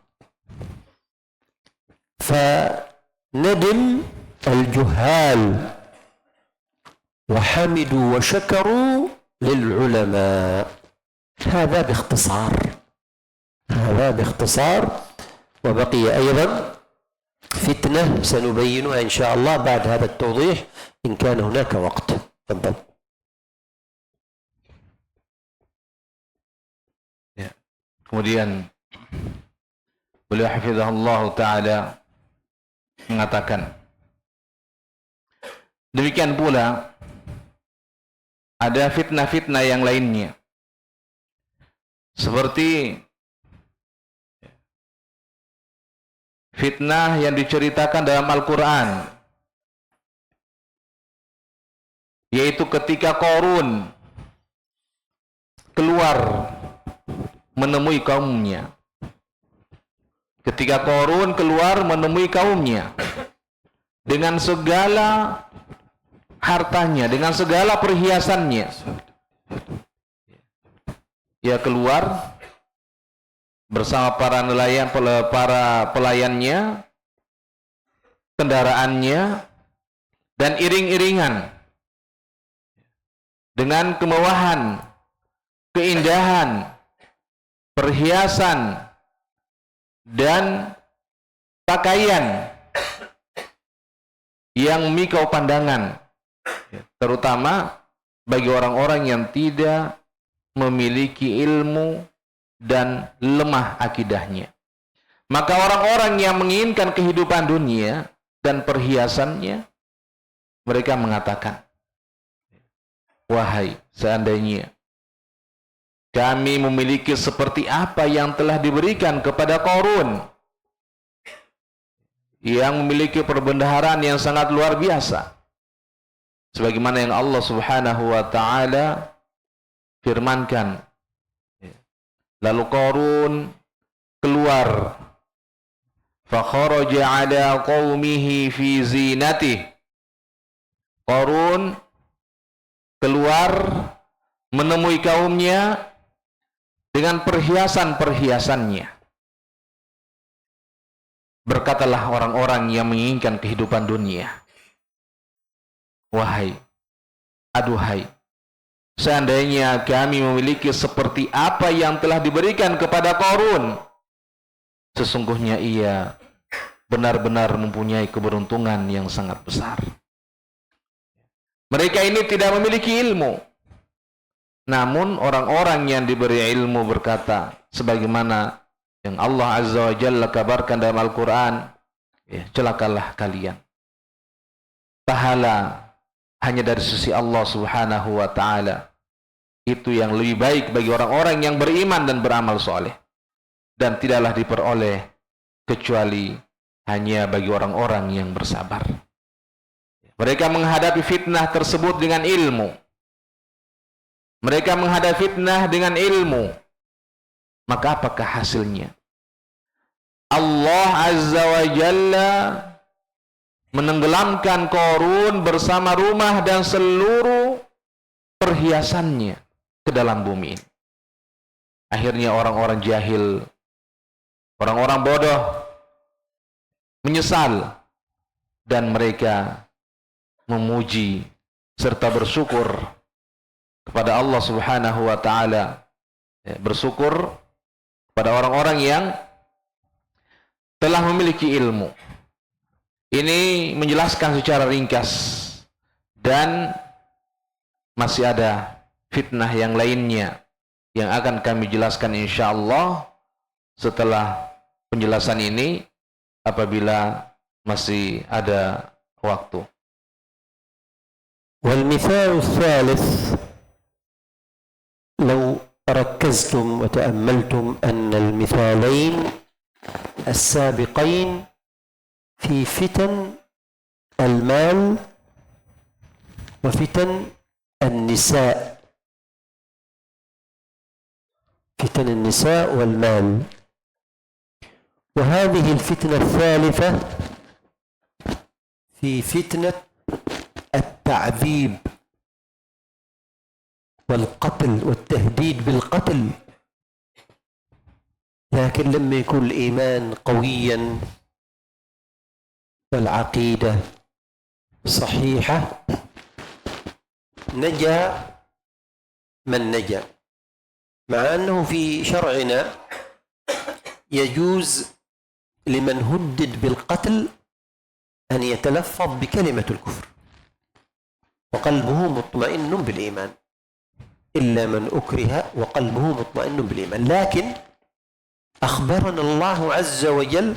A: فندم الجهال وحمدوا وشكروا للعلماء. هذا باختصار. وبقي أيضا فتنة سنبينها إن شاء الله بعد هذا التوضيح إن كان هناك وقت. تفضل.
B: Kemudian beliau hafizahullah ta'ala mengatakan, demikian pula ada fitnah-fitnah yang lainnya, seperti fitnah yang diceritakan dalam Al-Quran, yaitu ketika Qarun keluar menemui kaumnya. Ketika Qarun keluar menemui kaumnya dengan segala hartanya, dengan segala perhiasannya, ia keluar bersama para nelayan, para pelayannya, kendaraannya, dan iring-iringan dengan kemewahan, keindahan, perhiasan, dan pakaian yang memikau pandangan, terutama bagi orang-orang yang tidak memiliki ilmu dan lemah akidahnya. Maka orang-orang yang menginginkan kehidupan dunia dan perhiasannya, mereka mengatakan, wahai, seandainya kami memiliki seperti apa yang telah diberikan kepada Qarun, yang memiliki perbendaharaan yang sangat luar biasa, sebagaimana yang Allah Subhanahu wa ta'ala firmankan. Lalu Qarun keluar, fa kharaja ala qaumihi fi zinatihi. Qarun keluar menemui kaumnya dengan perhiasan-perhiasannya. Berkatalah orang-orang yang menginginkan kehidupan dunia, wahai, aduhai, seandainya kami memiliki seperti apa yang telah diberikan kepada Qarun, sesungguhnya ia benar-benar mempunyai keberuntungan yang sangat besar. Mereka ini tidak memiliki ilmu, namun orang-orang yang diberi ilmu berkata, sebagaimana yang Allah Azza wa Jalla kabarkan dalam Al-Quran, celakalah kalian. Pahala hanya dari sisi Allah Subhanahu wa ta'ala. Itu yang lebih baik bagi orang-orang yang beriman dan beramal soleh. Dan tidaklah diperoleh kecuali hanya bagi orang-orang yang bersabar. Mereka menghadapi fitnah tersebut dengan ilmu. Mereka menghadapi fitnah dengan ilmu. Maka apakah hasilnya? Allah Azza wa Jalla menenggelamkan Qarun bersama rumah dan seluruh perhiasannya ke dalam bumi ini. Akhirnya orang-orang jahil, orang-orang bodoh menyesal dan mereka memuji serta bersyukur kepada Allah Subhanahu wa taala. Bersyukur kepada orang-orang yang telah memiliki ilmu. Ini menjelaskan secara ringkas, dan masih ada fitnah yang lainnya yang akan kami jelaskan insyaallah setelah penjelasan ini apabila masih ada waktu.
A: والمثال الثالث لو ركزتم وتأملتم أن المثالين السابقين في فتن المال وفتن النساء، فتن النساء والمال. وهذه الفتنة الثالثة في فتنة التعذيب والقتل والتهديد بالقتل. لكن لما يكون الإيمان قويا والعقيدة صحيحة نجا من نجا، مع أنه في شرعنا يجوز لمن هدد بالقتل أن يتلفظ بكلمة الكفر وقلبه مطمئن بالإيمان، إلا من أكره وقلبه مطمئن بالإيمان. لكن أخبرنا الله عز وجل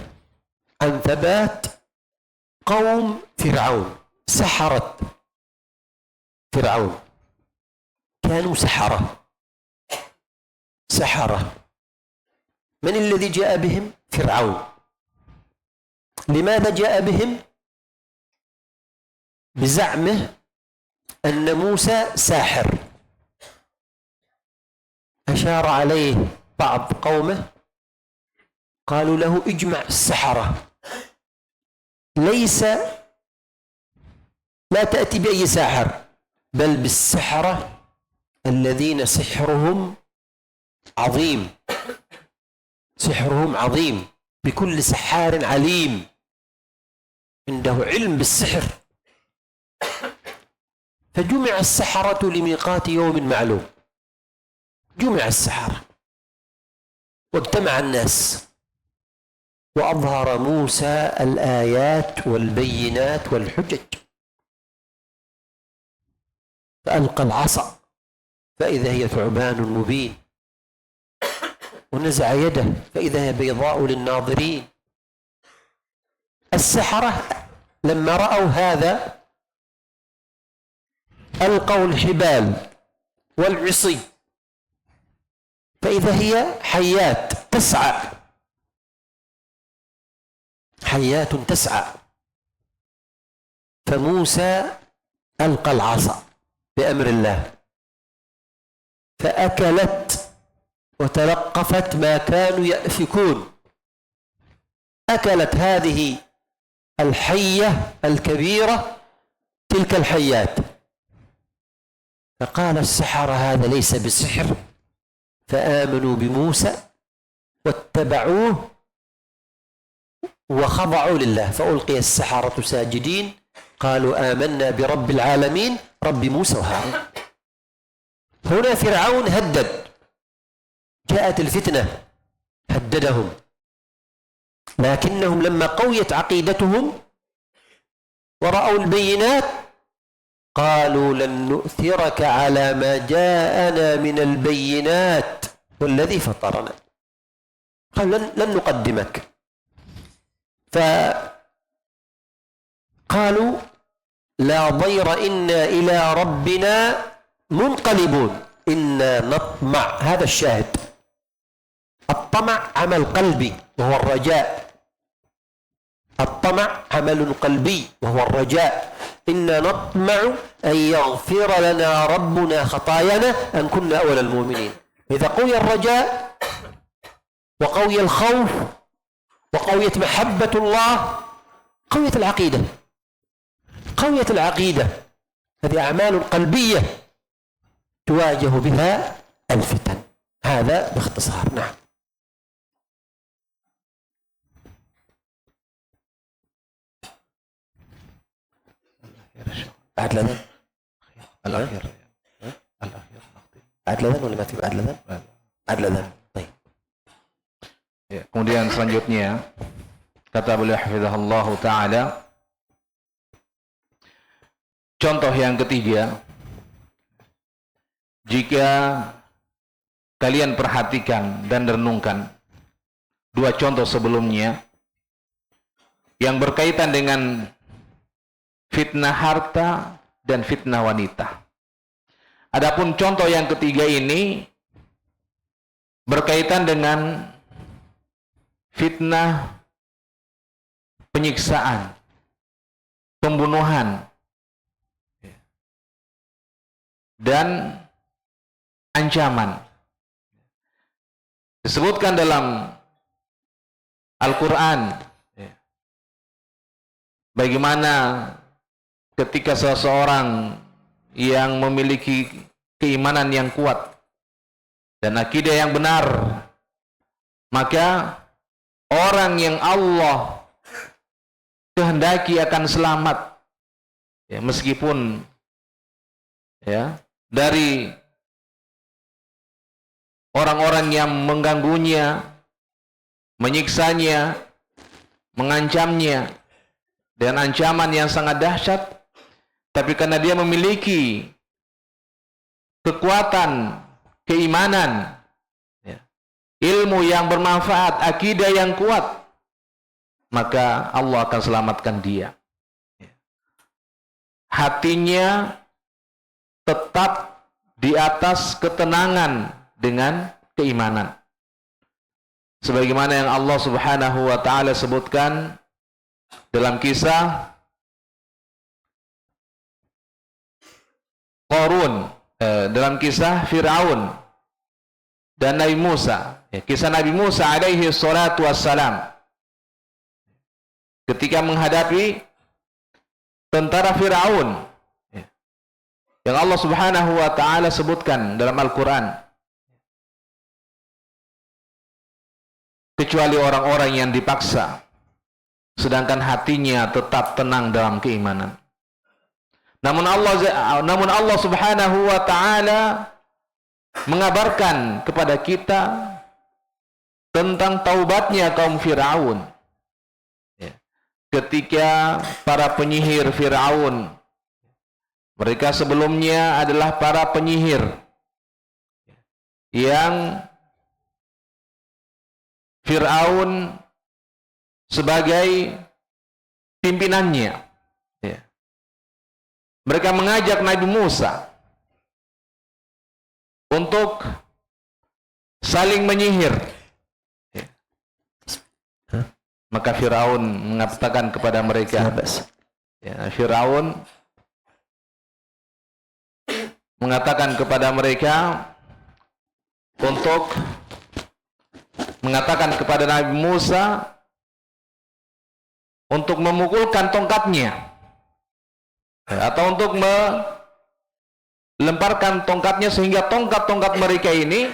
A: عن ثبات قوم فرعون، سحرة فرعون كانوا سحرة. من الذي جاء بهم؟ فرعون. لماذا جاء بهم؟ بزعمه أن موسى ساحر. أشار عليه بعض قومه قالوا له اجمع السحرة، ليس لا تأتي بأي ساحر بل بالسحرة الذين سحرهم عظيم، سحرهم عظيم، بكل سحار عليم عنده علم بالسحر. فجمع السحرة لميقات يوم معلوم، جمع السحرة واجتمع الناس، وأظهر موسى الآيات والبينات والحجج، فألقى العصا فإذا هي ثعبان مبين، ونزع يده فإذا هي بيضاء للناظرين. السحرة لما رأوا هذا ألقوا الحبال والعصي فإذا هي حيات تسعى، حيات تسعى. فموسى ألقى العصا بأمر الله فأكلت وتلقفت ما كانوا يأفكون، أكلت هذه الحية الكبيرة تلك الحيات. فقال السحرة هذا ليس بسحر، فآمنوا بموسى واتبعوه وخضعوا لله، فألقي السحرة ساجدين قالوا آمنا برب العالمين رب موسى وهارون. هنا فرعون هدد، جاءت الفتنة هددهم، لكنهم لما قويت عقيدتهم ورأوا البينات قالوا لن نؤثرك على ما جاءنا من البينات والذي فطرنا، قالوا لن نقدمك. فقالوا لا ضير إنا إلى ربنا منقلبون إنا نطمع. هذا الشاهد، الطمع عمل قلبي وهو الرجاء، الطمع عمل قلبي وهو الرجاء. إنا نطمع أن يغفر لنا ربنا خطايانا أن كنا أول المؤمنين. إذا قوي الرجاء وقوي الخوف وقويت محبة الله قويت العقيدة، قوية العقيدة، هذه أعمال قلبية تواجه بها الفتن. هذا باختصار. نعم. بعد الأذان؟
B: الأخير.
A: بعد الأذان ولا ما في بعد الأذان؟ بعد الأذان. طيب.
B: Ya, kemudian selanjutnya kata beliau hafizahullah ta'ala, contoh yang ketiga, jika kalian perhatikan dan renungkan dua contoh sebelumnya yang berkaitan dengan fitnah harta dan fitnah wanita. Adapun contoh yang ketiga ini berkaitan dengan fitnah penyiksaan, pembunuhan, dan ancaman. Disebutkan dalam Al-Quran bagaimana ketika seseorang yang memiliki keimanan yang kuat dan akidah yang benar, maka orang yang Allah kehendaki akan selamat, ya, meskipun ya dari orang-orang yang mengganggunya, menyiksanya, mengancamnya dengan ancaman yang sangat dahsyat, tapi karena dia memiliki kekuatan keimanan, ya, ilmu yang bermanfaat, akidah yang kuat, maka Allah akan selamatkan dia. Hatinya tetap di atas ketenangan dengan keimanan. Sebagaimana yang Allah Subhanahu wa ta'ala sebutkan dalam kisah Qarun, dalam kisah Fir'aun dan Nabi Musa, kisah Nabi Musa alaihi salatu wassalam ketika menghadapi tentara Fir'aun yang Allah Subhanahu wa ta'ala sebutkan dalam Al-Quran, kecuali orang-orang yang dipaksa sedangkan hatinya tetap tenang dalam keimanan. Namun Allah Subhanahu wa ta'ala mengabarkan kepada kita tentang taubatnya kaum Fir'aun ketika para penyihir Fir'aun, mereka sebelumnya adalah para penyihir yang Fir'aun sebagai pimpinannya, ya. Mereka mengajak Nabi Musa untuk saling menyihir, ya. Maka Fir'aun mengatakan kepada mereka, ya, Fir'aun mengatakan kepada mereka untuk mengatakan kepada Nabi Musa untuk memukulkan tongkatnya, atau untuk melemparkan tongkatnya sehingga tongkat-tongkat mereka ini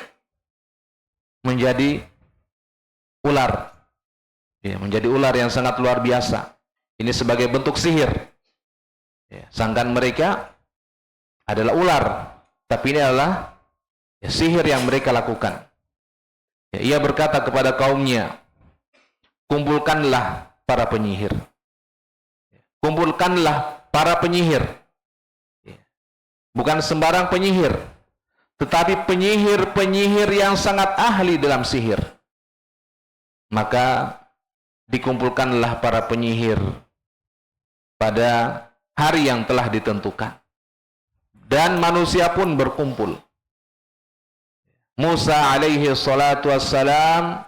B: menjadi ular, ya, menjadi ular yang sangat luar biasa. Ini sebagai bentuk sihir, ya, sangkaan mereka adalah ular, tapi ini adalah, ya, sihir yang mereka lakukan. Ya, ia berkata kepada kaumnya, kumpulkanlah para penyihir. Kumpulkanlah para penyihir. Bukan sembarang penyihir, tetapi penyihir-penyihir yang sangat ahli dalam sihir. Maka dikumpulkanlah para penyihir pada hari yang telah ditentukan. Dan manusia pun berkumpul. Musa alaihi salatu wassalam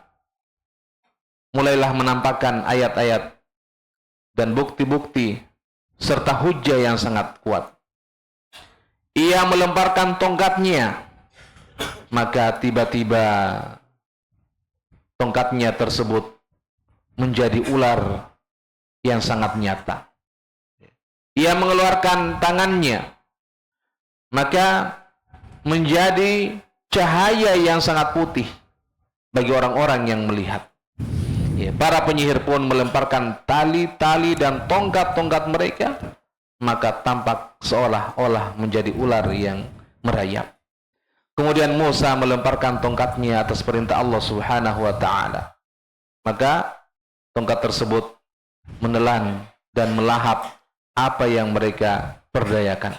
B: mulailah menampakkan ayat-ayat dan bukti-bukti serta hujah yang sangat kuat. Ia melemparkan tongkatnya, maka tiba-tiba tongkatnya tersebut menjadi ular yang sangat nyata. ia mengeluarkan tangannya, maka menjadi cahaya yang sangat putih bagi orang-orang yang melihat. Ya, para penyihir pun melemparkan tali-tali dan tongkat-tongkat mereka, maka tampak seolah-olah menjadi ular yang merayap. Kemudian Musa melemparkan tongkatnya atas perintah Allah Subhanahu wa taala. Maka tongkat tersebut menelan dan melahap apa yang mereka perdayakan.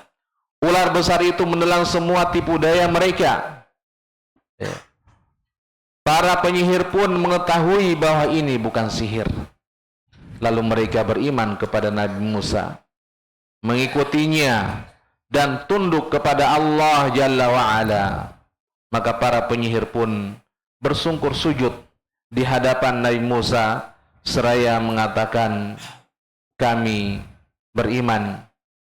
B: Ular besar itu menelan semua tipu daya mereka. Para penyihir pun mengetahui bahwa ini bukan sihir. Lalu mereka beriman kepada Nabi Musa, mengikutinya dan tunduk kepada Allah Jalla wa'ala. Maka para penyihir pun bersungkur sujud di hadapan Nabi Musa seraya mengatakan, kami beriman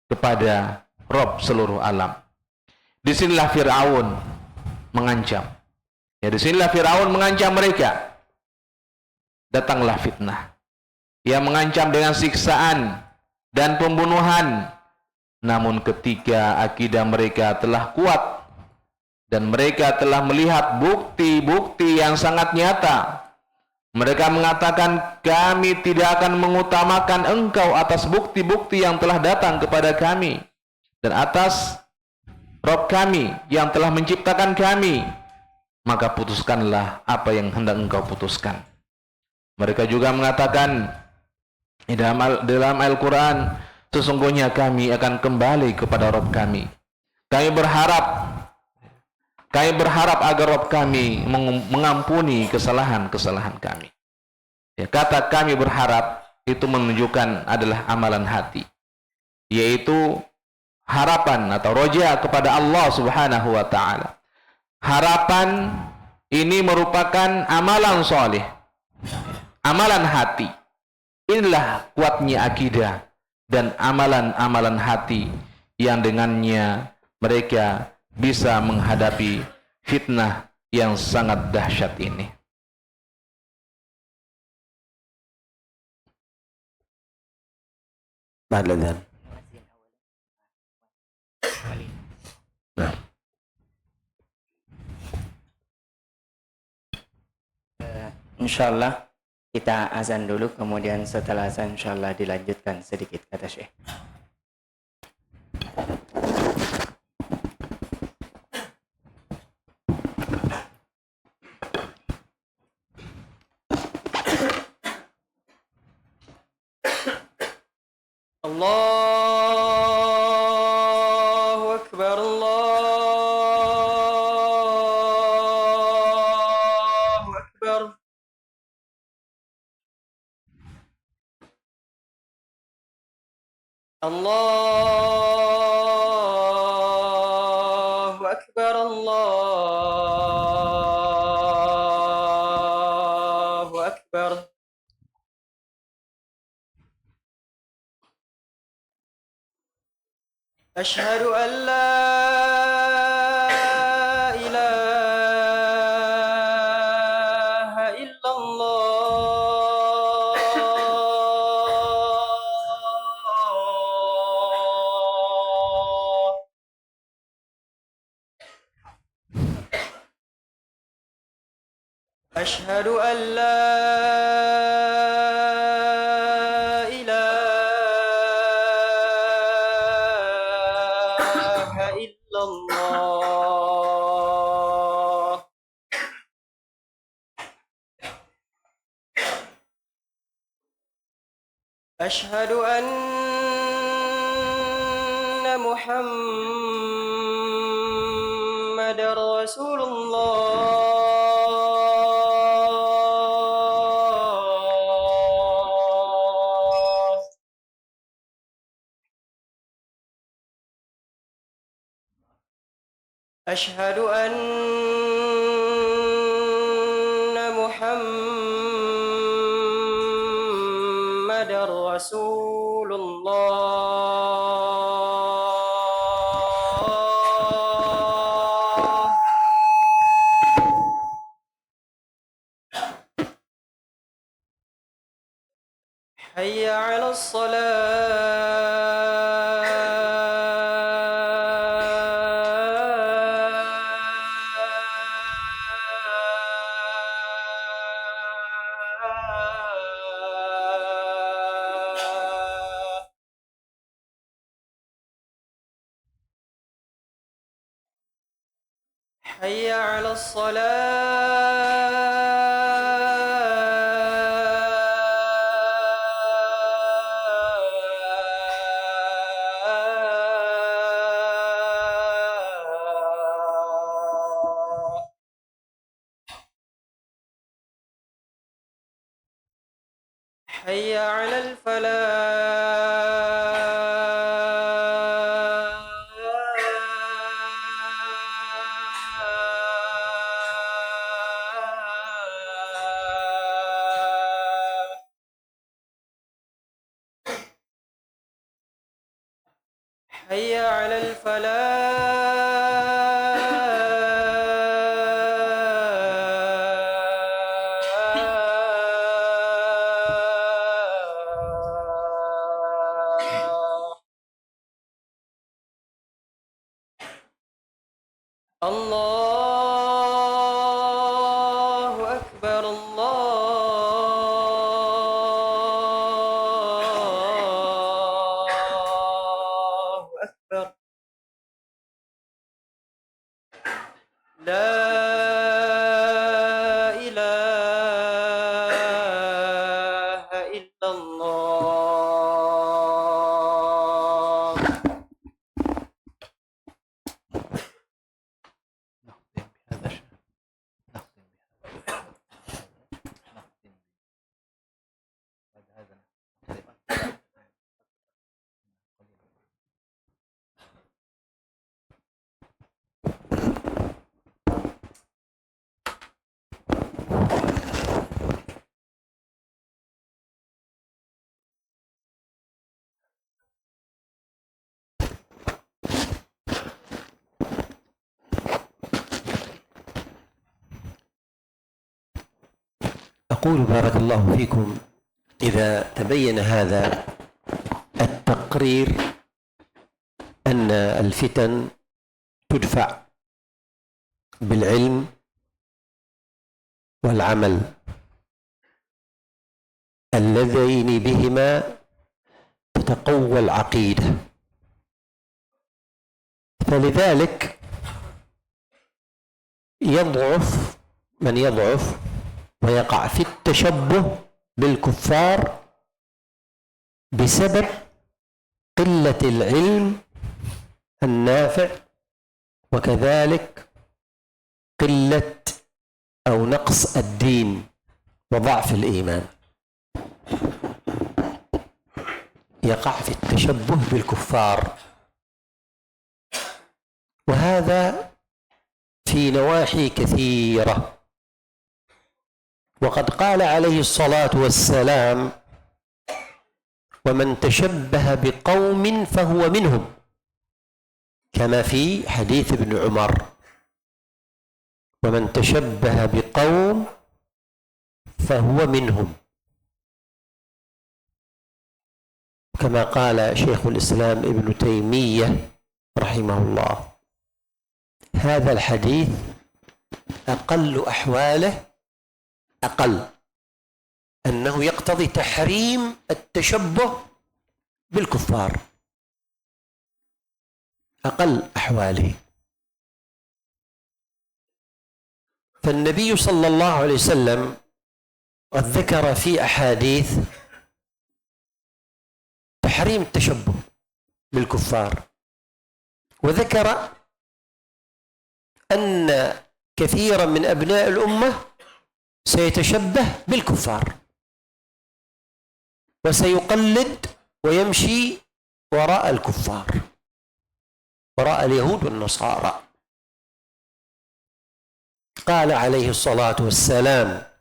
B: kepada Rabb seluruh alam. Disinilah Fir'aun mengancam. Ya, disinilah Fir'aun mengancam mereka. Datanglah fitnah. Ia mengancam dengan siksaan dan pembunuhan. Namun ketika akidah mereka telah kuat dan mereka telah melihat bukti-bukti yang sangat nyata, mereka mengatakan, kami tidak akan mengutamakan engkau atas bukti-bukti yang telah datang kepada kami dan atas Rabb kami yang telah menciptakan kami. Maka putuskanlah apa yang hendak engkau putuskan. Mereka juga mengatakan dalam Al-Quran, sesungguhnya kami akan kembali kepada Rabb kami. Kami berharap agar Rabb kami mengampuni kesalahan-kesalahan kami. Ya, kata kami berharap itu menunjukkan adalah amalan hati, yaitu harapan atau roja kepada Allah Subhanahu wa taala. Harapan ini merupakan amalan soleh, amalan hati. Inilah kuatnya akidah dan amalan-amalan hati yang dengannya mereka bisa menghadapi fitnah yang sangat dahsyat ini.
A: Nah.
C: Insyaallah kita azan dulu, kemudian setelah azan insyaallah dilanjutkan sedikit, kata Syekh. Allahu Akbar, Allahu Akbar. Allahu Akbar, Allahu Akbar. Asyhadu an la ilaha illallah. Asyhadu an la ilaha illallah. Asyhadu anna Muhammadar Rasulullah. Asyhadu anna Muhammadar Rasulullah. Hayya 'alas salah. حي على الصلاة. حي على الفلاح. حي على الفلاح. الله أكبر، الله أكبر. لا إله إلا الله.
A: أقول بارك الله فيكم، إذا تبين هذا التقرير أن الفتن تدفع بالعلم والعمل اللذين بهما تتقوى العقيدة، فلذلك يضعف من يضعف ويقع في التشبه بالكفار بسبب قلة العلم النافع، وكذلك قلة أو نقص الدين وضعف الإيمان. يقع في التشبه بالكفار، وهذا في نواحي كثيرة. وقد قال عليه الصلاة والسلام: ومن تشبه بقوم فهو منهم، كما في حديث ابن عمر: ومن تشبه بقوم فهو منهم. كما قال شيخ الإسلام ابن تيمية رحمه الله: هذا الحديث أقل أحواله أنه يقتضي تحريم التشبه بالكفار، أقل أحواله. فالنبي صلى الله عليه وسلم قد ذكر في أحاديث تحريم التشبه بالكفار، وذكر أن كثيرا من أبناء الأمة سيتشبه بالكفار وسيقلد ويمشي وراء الكفار، وراء اليهود والنصارى. قال عليه الصلاة والسلام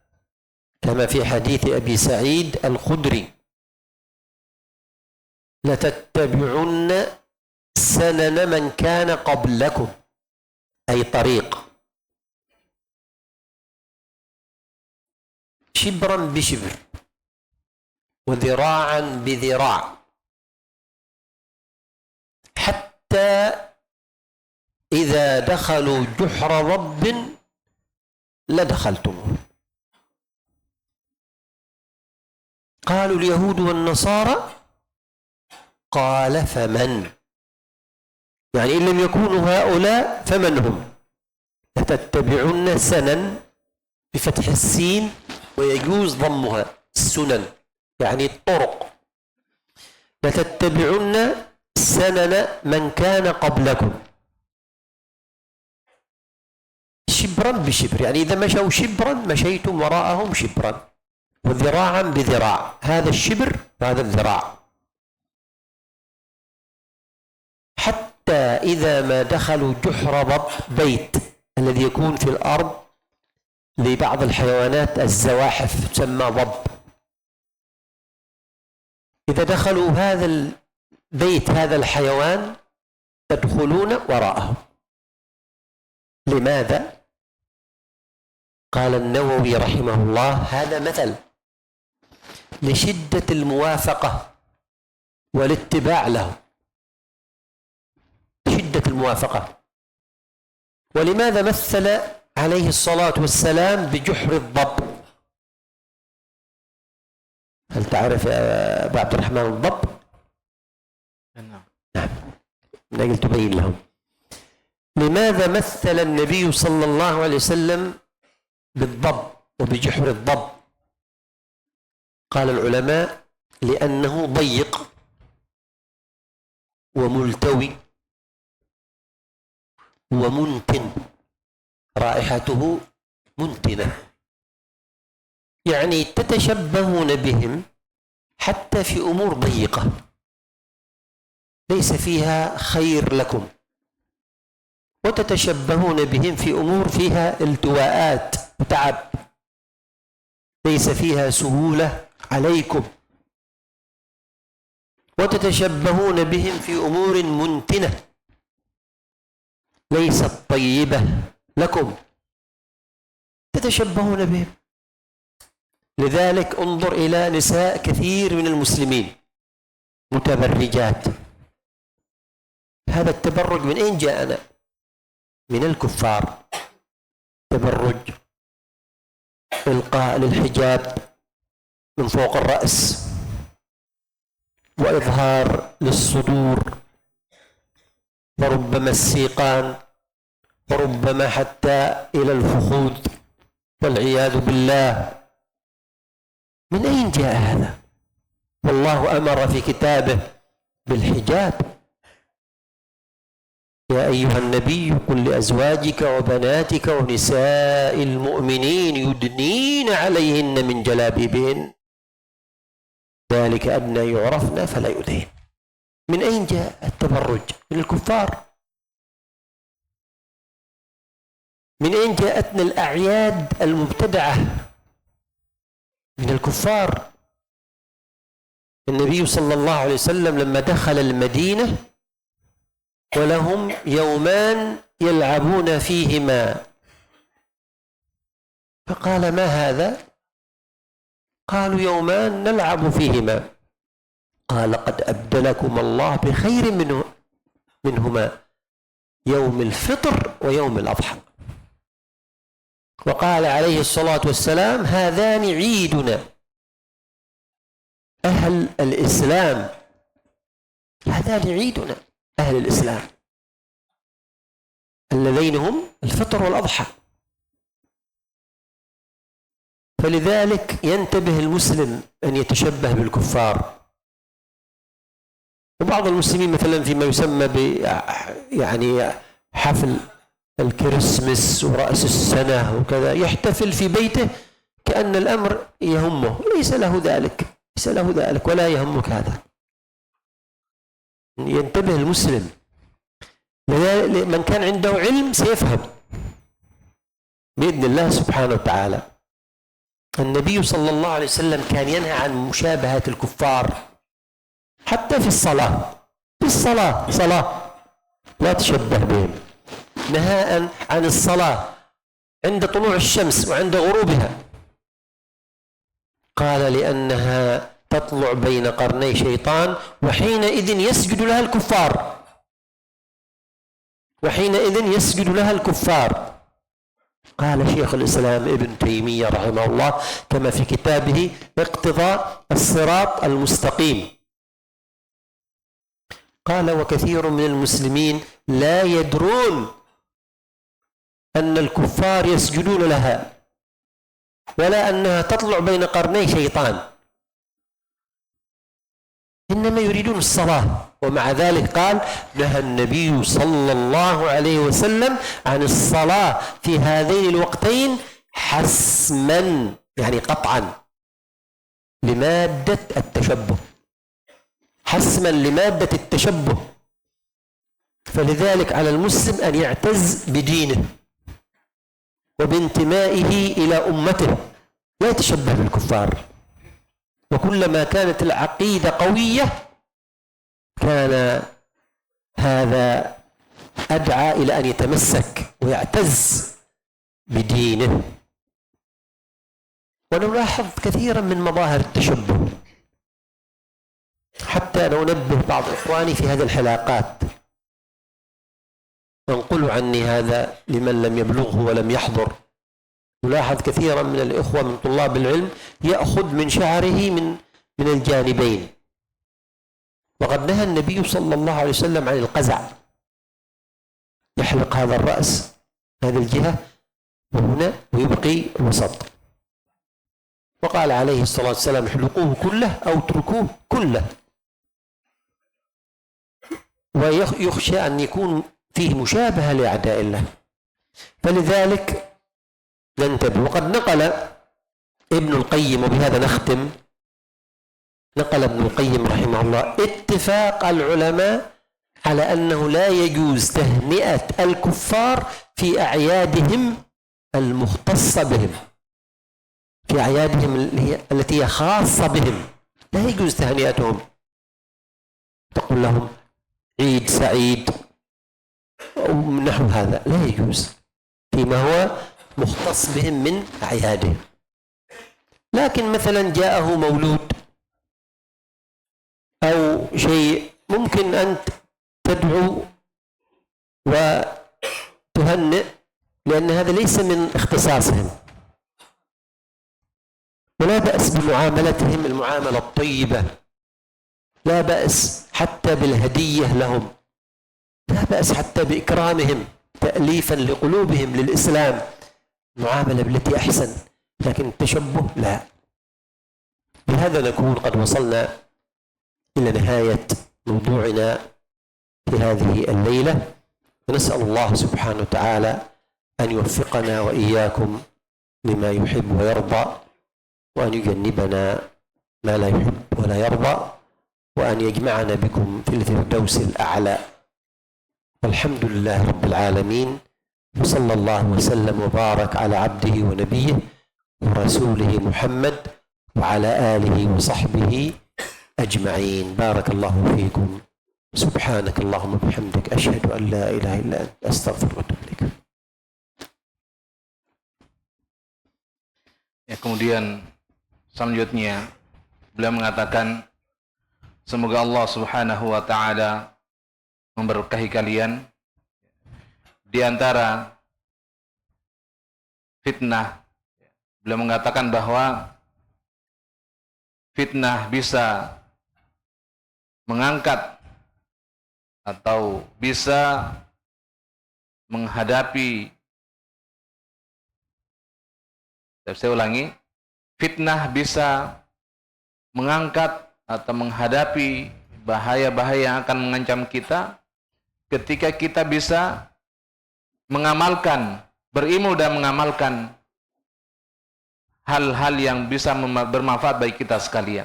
A: كما في حديث أبي سعيد الخدري: لتتبعن سنن من كان قبلكم، أي طريق، شبرا بشبر وذراعا بذراع، حتى إذا دخلوا جحر ضب لدخلتموه. قالوا اليهود والنصارى، قال فمن؟ يعني إن لم يكونوا هؤلاء فمن هم؟ لتتبعن سنن بفتح السين ويجوز ضمها السنن يعني الطرق. لتتبعن سنن من كان قبلكم شبرا بشبر، يعني إذا مشوا شبرا مشيتم وراءهم شبرا، وذراعا بذراع، هذا الشبر وهذا الذراع، حتى إذا ما دخلوا جحر بيت الذي يكون في الأرض لبعض الحيوانات الزواحف تسمى ضب، إذا دخلوا هذا البيت هذا الحيوان تدخلون وراءه. لماذا؟ قال النووي رحمه الله هذا مثل لشدة الموافقة والاتباع له، شدة الموافقة. ولماذا مثل عليه الصلاة والسلام بجحر الضب؟ هل تعرف يا أبا عبد الرحمن الضب؟
B: نعم.
A: نقل تبين لهم لماذا مثل النبي صلى الله عليه وسلم بالضب وبجحر الضب؟ قال العلماء لأنه ضيق وملتوي ومنتن، رائحته منتنة، يعني تتشبهون بهم حتى في أمور ضيقة ليس فيها خير لكم، وتتشبهون بهم في أمور فيها التواءات وتعب ليس فيها سهولة عليكم، وتتشبهون بهم في أمور منتنة ليست طيبة لكم، تتشبهون بهم. لذلك انظر إلى نساء كثير من المسلمين متبرجات، هذا التبرج من أين جاءنا؟ من الكفار. تبرج، إلقاء للحجاب من فوق الرأس، وإظهار للصدور، وربما السيقان، وربما حتى إلى الفخذ والعياذ بالله. من أين جاء هذا؟ والله أمر في كتابه بالحجاب: يا أيها النبي قل لأزواجك وبناتك ونساء المؤمنين يدنين عليهن من جلابيبهن ذلك أدنى يعرفن فلا يؤذين. من أين جاء التبرج؟ من الكفار. من أين جاءتنا الأعياد المبتدعة؟ من الكفار. النبي صلى الله عليه وسلم لما دخل المدينة ولهم يومان يلعبون فيهما، فقال: ما هذا؟ قالوا: يومان نلعب فيهما. قال: قد أبدلكم الله بخير منهما يوم الفطر ويوم الأضحى. وقال عليه الصلاة والسلام: هذان عيدنا. أهل الإسلام، هذان عيدنا، أهل الإسلام الذين هم الفطر والأضحى. فلذلك ينتبه المسلم أن يتشبه بالكفار. وبعض المسلمين مثلا فيما يسمى يعني حفل الكريسماس ورأس السنة وكذا يحتفل في بيته كأن الأمر يهمه، ليس له ذلك، ليس له ذلك، ولا يهمك هذا. ينتبه المسلم، من كان عنده علم سيفهم بإذن الله سبحانه وتعالى. النبي صلى الله عليه وسلم كان ينهى عن مشابهة الكفار حتى في الصلاة. في الصلاة صلاة لا تشبه بهم، نهاء عن الصلاة عند طلوع الشمس وعند غروبها. قال: لأنها تطلع بين قرني شيطان وحينئذ يسجد لها الكفار، وحينئذ يسجد لها الكفار. قال شيخ الإسلام ابن تيمية رحمه الله كما في كتابه اقتضاء الصراط المستقيم، قال: وكثير من المسلمين لا يدرون أن الكفار يسجدون لها ولا أنها تطلع بين قرني شيطان، إنما يريدون الصلاة. ومع ذلك قال نهى النبي صلى الله عليه وسلم عن الصلاة في هذين الوقتين حسما، يعني قطعا، لمادة التشبه، حسما لمادة التشبه. فلذلك على المسلم أن يعتز بدينه وبانتمائه إلى أمته، لا يتشبه بالكفار. وكلما كانت العقيدة قوية كان هذا أدعى إلى أن يتمسك ويعتز بدينه. ونلاحظ كثيرا من مظاهر التشبه، حتى لو نبه بعض إخواني في هذه الحلقات، وانقلوا عني هذا لمن لم يبلغه ولم يحضر. نلاحظ كثيرا من الإخوة من طلاب العلم يأخذ من شعره من الجانبين، وقد نهى النبي صلى الله عليه وسلم عن القزع، يحلق هذا الرأس هذه الجهة وهنا ويبقي الوسط، وقال عليه الصلاة والسلام احلقوه كله أو اتركوه كله، ويخشى أن يكون فيه مشابهة لأعداء الله. فلذلك ننتبه. وقد نقل ابن القيم، وبهذا نختم، نقل ابن القيم رحمه الله اتفاق العلماء على أنه لا يجوز تهنئة الكفار في أعيادهم المختصة بهم، في أعيادهم التي هي خاصة بهم، لا يجوز تهنئتهم، تقول لهم عيد سعيد أو نحو هذا، لا يجوز فيما هو مختص بهم من أعيادهم. لكن مثلا جاءه مولود أو شيء، ممكن أن تدعو وتهنئ، لأن هذا ليس من اختصاصهم، ولا بأس بمعاملتهم المعاملة الطيبة، لا بأس حتى بالهدية لهم، لا بأس حتى بإكرامهم تأليفا لقلوبهم للإسلام، معاملة بالتي أحسن. لكن التشبه لا. بهذا نكون قد وصلنا إلى نهاية موضوعنا في هذه الليلة، ونسأل الله سبحانه وتعالى أن يوفقنا وإياكم لما يحب ويرضى، وأن يجنبنا ما لا يحب ولا يرضى، وأن يجمعنا بكم في الفردوس الأعلى. والحمد لله رب العالمين، وصلى الله وسلم وبارك على عبده ونبيه ورسوله محمد وعلى آله وصحبه أجمعين. بارك الله فيكم. سبحانك اللهم وبحمدك، أشهد أن لا إله إلا أنت، أستغفرك وأتوب إليك.
B: Ya, kemudian selanjutnya beliau mengatakan, semoga Allah Subhanahu wa taala memberkahi kalian. Di antara fitnah, beliau mengatakan bahwa fitnah bisa mengangkat atau bisa menghadapi, saya ulangi, fitnah bisa mengangkat atau menghadapi bahaya-bahaya yang akan mengancam kita ketika kita bisa mengamalkan, berilmu dan mengamalkan hal-hal yang bisa bermanfaat bagi kita sekalian.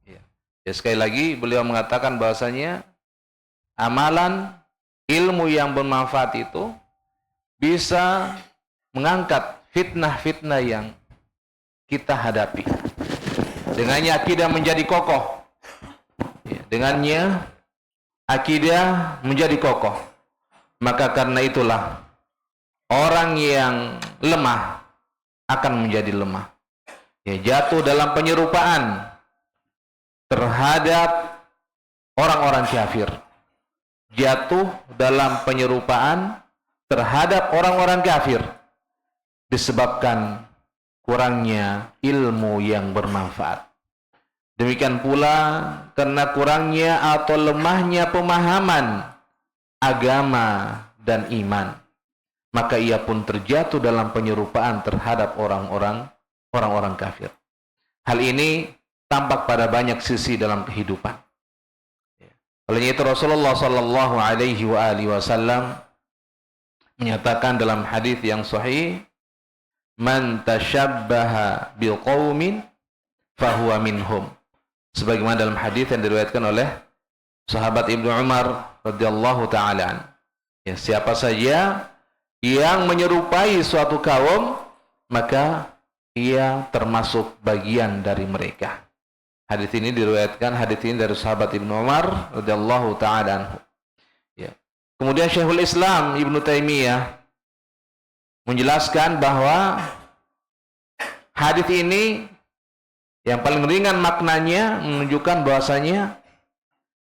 B: Ya, sekali lagi beliau mengatakan bahwasanya amalan, ilmu yang bermanfaat itu bisa mengangkat fitnah-fitnah yang kita hadapi. Dengannya akidah menjadi kokoh. Ya, dengannya akidah menjadi kokoh. Maka karena itulah orang yang lemah akan menjadi lemah. Ya, jatuh dalam penyerupaan terhadap orang-orang kafir. Jatuh dalam penyerupaan terhadap orang-orang kafir disebabkan kurangnya ilmu yang bermanfaat. Demikian pula karena kurangnya atau lemahnya pemahaman agama dan iman. maka ia pun terjatuh dalam penyerupaan terhadap orang-orang kafir. Hal ini tampak pada banyak sisi dalam kehidupan. Oleh itu Rasulullah sallallahu alaihi wasallam menyatakan dalam hadis yang sahih, "Man tashabbaha biqaumin fahuwa minhum." Sebagaimana dalam hadis yang diriwayatkan oleh sahabat Ibnu Umar radhiyallahu taala. Ya, siapa saja yang menyerupai suatu kaum, maka ia termasuk bagian dari mereka. Hadis ini diriwayatkan dari sahabat Ibnu Umar radhiyallahu taala anhu. Ya. Kemudian Syekhul Islam Ibnu Taimiyah menjelaskan bahwa hadis ini yang paling ringan maknanya menunjukkan bahwasanya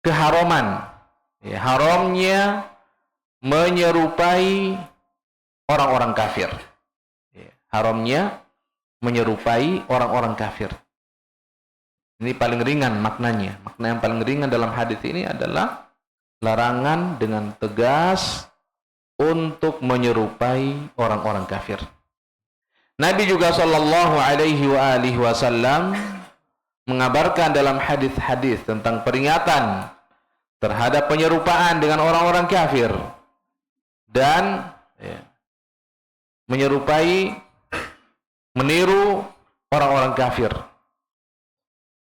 B: keharaman, ya, haramnya menyerupai orang-orang kafir. Ya, haramnya menyerupai orang-orang kafir. Ini paling ringan maknanya. Makna yang paling ringan dalam hadis ini adalah larangan dengan tegas untuk menyerupai orang-orang kafir. Nabi juga sallallahu alaihi wasallam mengabarkan dalam hadis-hadis tentang peringatan terhadap penyerupaan dengan orang-orang kafir dan meniru orang-orang kafir.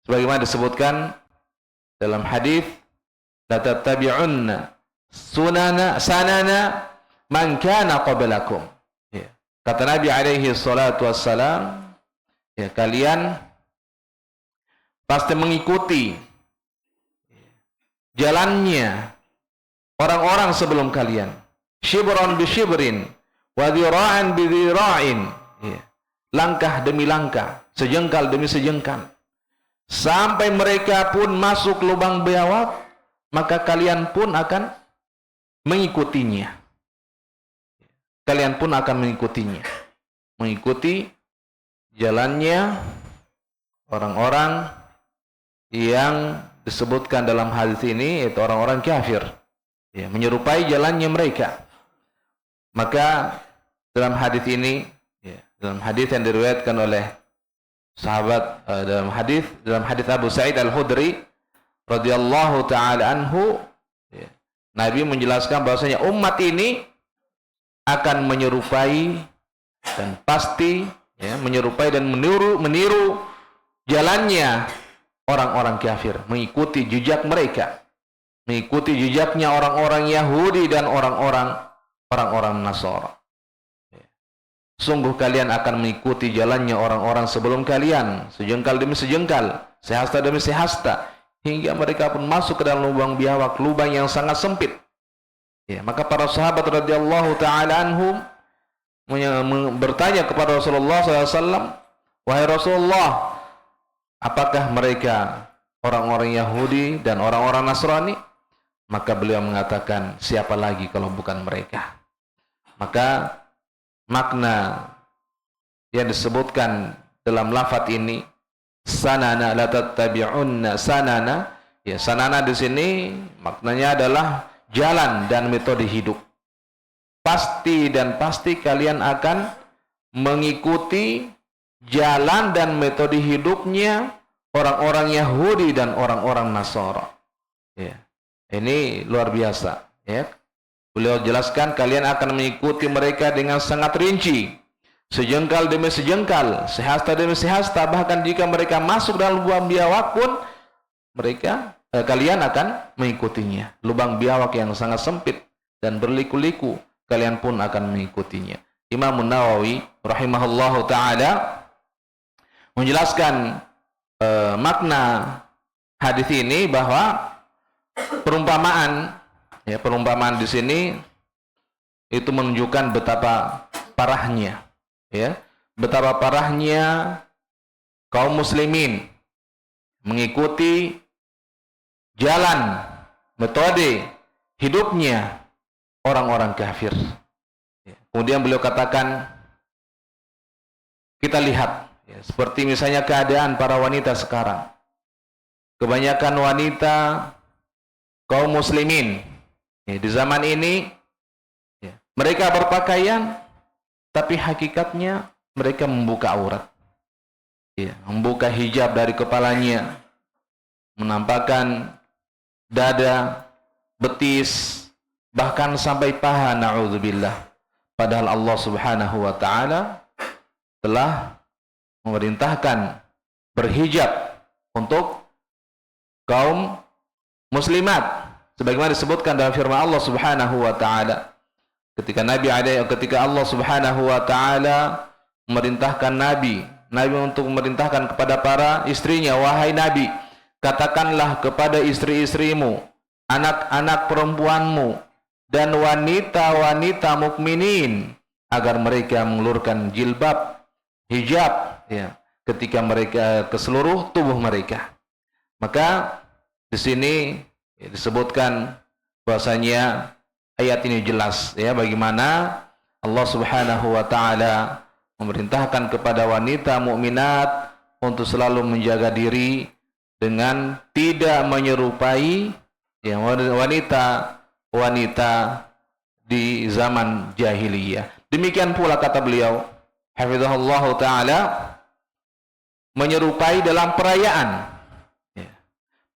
B: Sebagaimana disebutkan dalam hadis, la tattabi'unna sanana man kana qablakum. Ya. Kata Nabi alaihi salatu wassalam, ya, kalian pasti mengikuti jalannya orang-orang sebelum kalian. Shibran bi shibrin wa dhira'an bi dhira'in. Ya. Langkah demi langkah, sejengkal demi sejengkal. Sampai mereka pun masuk lubang biawak, maka kalian pun akan mengikutinya. Kalian pun akan mengikutinya. Mengikuti jalannya orang-orang yang disebutkan dalam hadis ini, yaitu orang-orang kafir. Ya, menyerupai jalannya mereka. Maka dalam hadis ini, ya, dalam hadis yang diriwayatkan oleh sahabat dalam hadis Abu Sa'id Al-Khudri radhiyallahu taala anhu, ya, Nabi menjelaskan bahwasanya umat ini akan menyerupai dan pasti, ya, menyerupai dan meniru jalannya orang-orang kafir, mengikuti jejak mereka, mengikuti jejaknya orang-orang Yahudi dan orang-orang Nasara. Sungguh kalian akan mengikuti jalannya orang-orang sebelum kalian, sejengkal demi sejengkal, sehasta demi sehasta, hingga mereka pun masuk ke dalam lubang biawak, lubang yang sangat sempit. Ya, maka para sahabat radhiyallahu taala anhum bertanya kepada Rasulullah SAW, wahai Rasulullah, apakah mereka orang-orang Yahudi dan orang-orang Nasrani? Maka beliau mengatakan, siapa lagi kalau bukan mereka? Maka makna yang disebutkan dalam lafaz ini, sanana la tattabi'unna sanana, ya, sanana di sini maknanya adalah jalan dan metode hidup. Pasti dan pasti kalian akan mengikuti jalan dan metode hidupnya orang-orang Yahudi dan orang-orang Nasara. Ya. Ini luar biasa, ya. Beliau jelaskan kalian akan mengikuti mereka dengan sangat rinci, sejengkal demi sejengkal, sehasta demi sehasta, bahkan jika mereka masuk dalam lubang biawak pun kalian akan mengikutinya. Lubang biawak yang sangat sempit dan berliku-liku, kalian pun akan mengikutinya. Imam Nawawi rahimahullahu taala menjelaskan makna hadis ini bahwa perumpamaan di sini itu menunjukkan betapa parahnya, ya, betapa parahnya kaum muslimin mengikuti jalan metode hidupnya orang-orang kafir. Kemudian beliau katakan, kita lihat, ya, seperti misalnya keadaan para wanita sekarang. Kebanyakan wanita kaum muslimin, ya, di zaman ini, ya, Mereka berpakaian, tapi hakikatnya mereka membuka aurat. Ya, membuka hijab dari kepalanya, menampakkan dada, betis, bahkan sampai paha, na'udzubillah. Padahal Allah Subhanahu wa ta'ala telah memerintahkan berhijab untuk kaum muslimat, sebagaimana disebutkan dalam firman Allah Subhanahu wa ta'ala. Ketika Allah Subhanahu wa ta'ala memerintahkan Nabi untuk memerintahkan kepada para istrinya, wahai Nabi, katakanlah kepada istri-istrimu, anak-anak perempuanmu, dan wanita-wanita mukminin agar mereka mengulurkan jilbab, hijab, ya, ketika mereka ke seluruh tubuh mereka. Maka di sini ya, disebutkan bahwasanya ayat ini jelas ya bagaimana Allah Subhanahu wa taala memerintahkan kepada wanita mukminat untuk selalu menjaga diri dengan tidak menyerupai ya wanita di zaman jahiliyah. Demikian pula kata beliau hafizahullah taala, menyerupai dalam perayaan ya,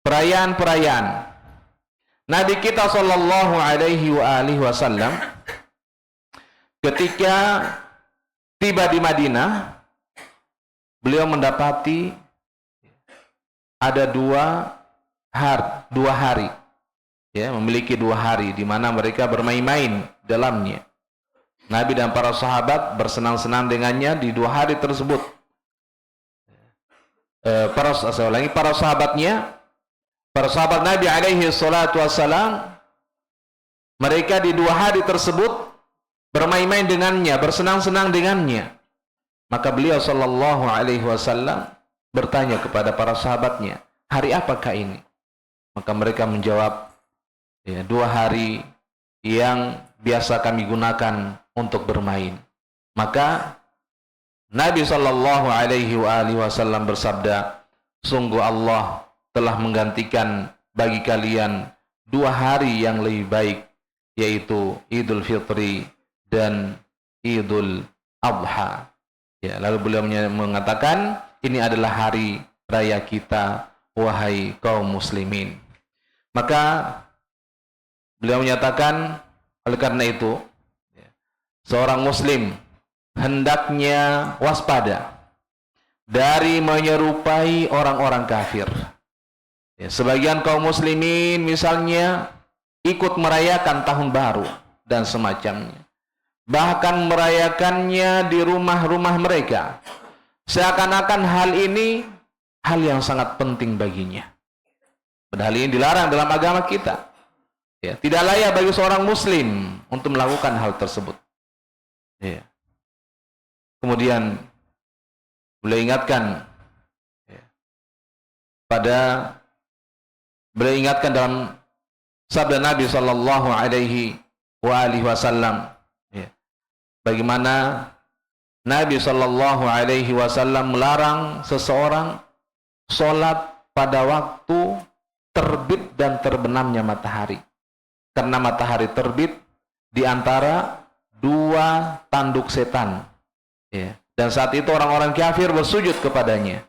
B: perayaan-perayaan. Nabi kita sallallahu alaihi wasallam ketika tiba di Madinah, beliau mendapati ada dua hari ya, memiliki 2 hari di mana mereka bermain-main dalamnya. Nabi dan para sahabat bersenang-senang dengannya di 2 hari tersebut. Para sahabat Nabi alaihi salatu wassalam, mereka di 2 hari tersebut bermain-main dengannya, bersenang-senang dengannya. Maka beliau sallallahu alaihi wasallam bertanya kepada para sahabatnya, hari apakah ini? Maka mereka menjawab, ya, 2 hari yang biasa kami gunakan untuk bermain. Maka Nabi sallallahu alaihi wasallam bersabda, sungguh Allah telah menggantikan bagi kalian 2 hari yang lebih baik, yaitu Idul Fitri dan Idul Adha. Ya, lalu beliau mengatakan, ini adalah hari raya kita, wahai kaum muslimin. Maka beliau menyatakan, oleh karena itu, seorang muslim hendaknya waspada dari menyerupai orang-orang kafir. Ya, sebagian kaum muslimin misalnya ikut merayakan tahun baru dan semacamnya. Bahkan merayakannya di rumah-rumah mereka. Seakan-akan hal ini hal yang sangat penting baginya. Padahal ini dilarang dalam agama kita. Ya, tidak layak bagi seorang muslim untuk melakukan hal tersebut. Ya. Kemudian beliau ingatkan ya, beliau ingatkan dalam sabda Nabi sallallahu alaihi wasallam ya, bagaimana Nabi sallallahu alaihi wasallam melarang seseorang sholat pada waktu terbit dan terbenamnya matahari. Karena matahari terbit di antara 2 tanduk setan. Ya. Dan saat itu orang-orang kafir bersujud kepadanya.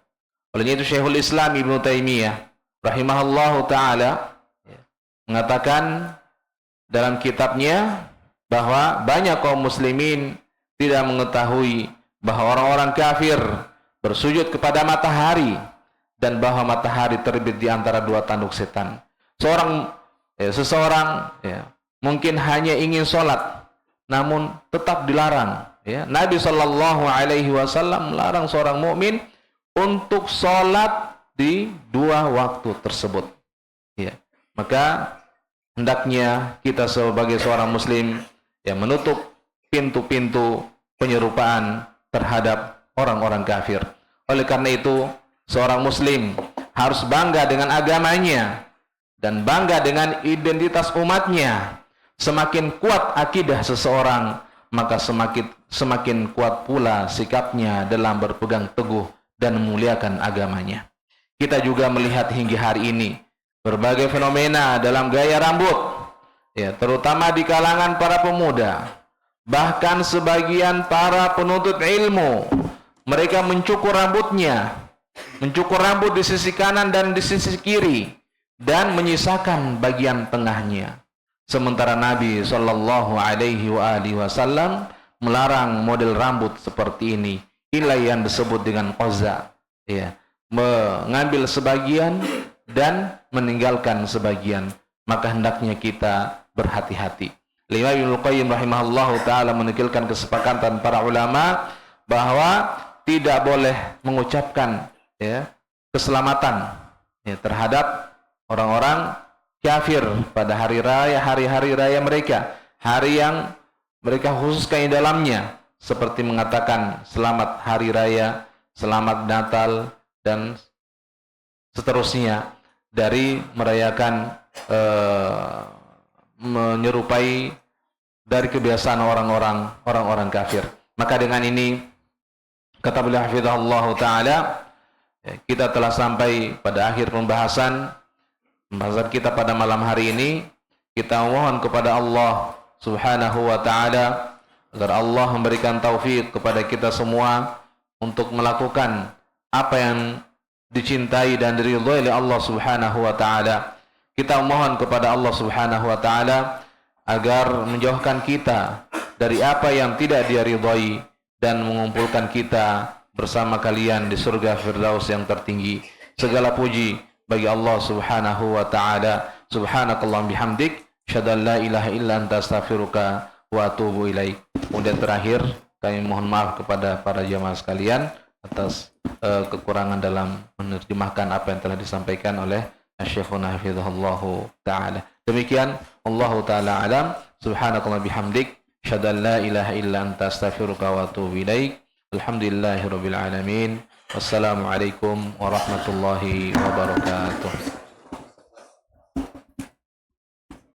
B: Oleh itu Syekhul Islam Ibnu Taimiyah rahimahullahu ta'ala ya, mengatakan dalam kitabnya bahwa banyak kaum muslimin tidak mengetahui bahwa orang-orang kafir bersujud kepada matahari dan bahwa matahari terbit di antara 2 tanduk setan. Seseorang mungkin hanya ingin sholat, namun tetap dilarang. Ya. Nabi Shallallahu Alaihi Wasallam melarang seorang mukmin untuk sholat di 2 waktu tersebut. Ya. Maka hendaknya kita sebagai seorang muslim menutup pintu-pintu penyerupaan terhadap orang-orang kafir. Oleh karena itu, seorang muslim harus bangga dengan agamanya dan bangga dengan identitas umatnya. Semakin kuat akidah seseorang, maka semakin kuat pula sikapnya dalam berpegang teguh dan memuliakan agamanya. Kita juga melihat hingga hari ini berbagai fenomena dalam gaya rambut, ya, terutama di kalangan para pemuda. Bahkan sebagian para penuntut ilmu, mereka mencukur rambutnya, mencukur rambut di sisi kanan dan di sisi kiri, dan menyisakan bagian tengahnya. Sementara Nabi Shallallahu Alaihi Wasallam melarang model rambut seperti ini. Inilah yang disebut dengan qaza, ya, mengambil sebagian dan meninggalkan sebagian. Maka hendaknya kita berhati-hati. Imam Ibnu Qayyim rahimahullahu taala menukilkan kesepakatan para ulama bahwa tidak boleh mengucapkan, ya, keselamatan, ya, terhadap orang-orang kafir pada hari-hari raya mereka, hari yang mereka khususkan di dalamnya, seperti mengatakan selamat hari raya, selamat Natal, dan seterusnya, dari merayakan menyerupai dari kebiasaan orang-orang kafir. Maka dengan ini, kata beliau hafizahullah taala, kita telah sampai pada akhir pembahasan kita pada malam hari ini. Kita mohon kepada Allah Subhanahu wa taala agar Allah memberikan taufik kepada kita semua untuk melakukan apa yang dicintai dan diridhai oleh Allah Subhanahu wa taala. Kita mohon kepada Allah Subhanahu wa taala agar menjauhkan kita dari apa yang tidak Dia ridhai dan mengumpulkan kita bersama kalian di surga Firdaus yang tertinggi. Segala puji bagi Allah Subhanahu wa taala. Subhanakallahumma bihamdik, asyhadu an la ilaha illa anta, astaghfiruka wa atubu ilaik. Kemudian terakhir, kami mohon maaf kepada para jamaah sekalian atas kekurangan dalam menerjemahkan apa yang telah disampaikan oleh Syekhuna hafizahullahu taala. Demikian, Allahu taala alam. Subhanakallah bihamdik, asyhadu an la ilaha illa anta, astaghfiruka wa atubu ilaik. Alhamdulillahirabbil alamin. Wassalamualaikum warahmatullahi wabarakatuh.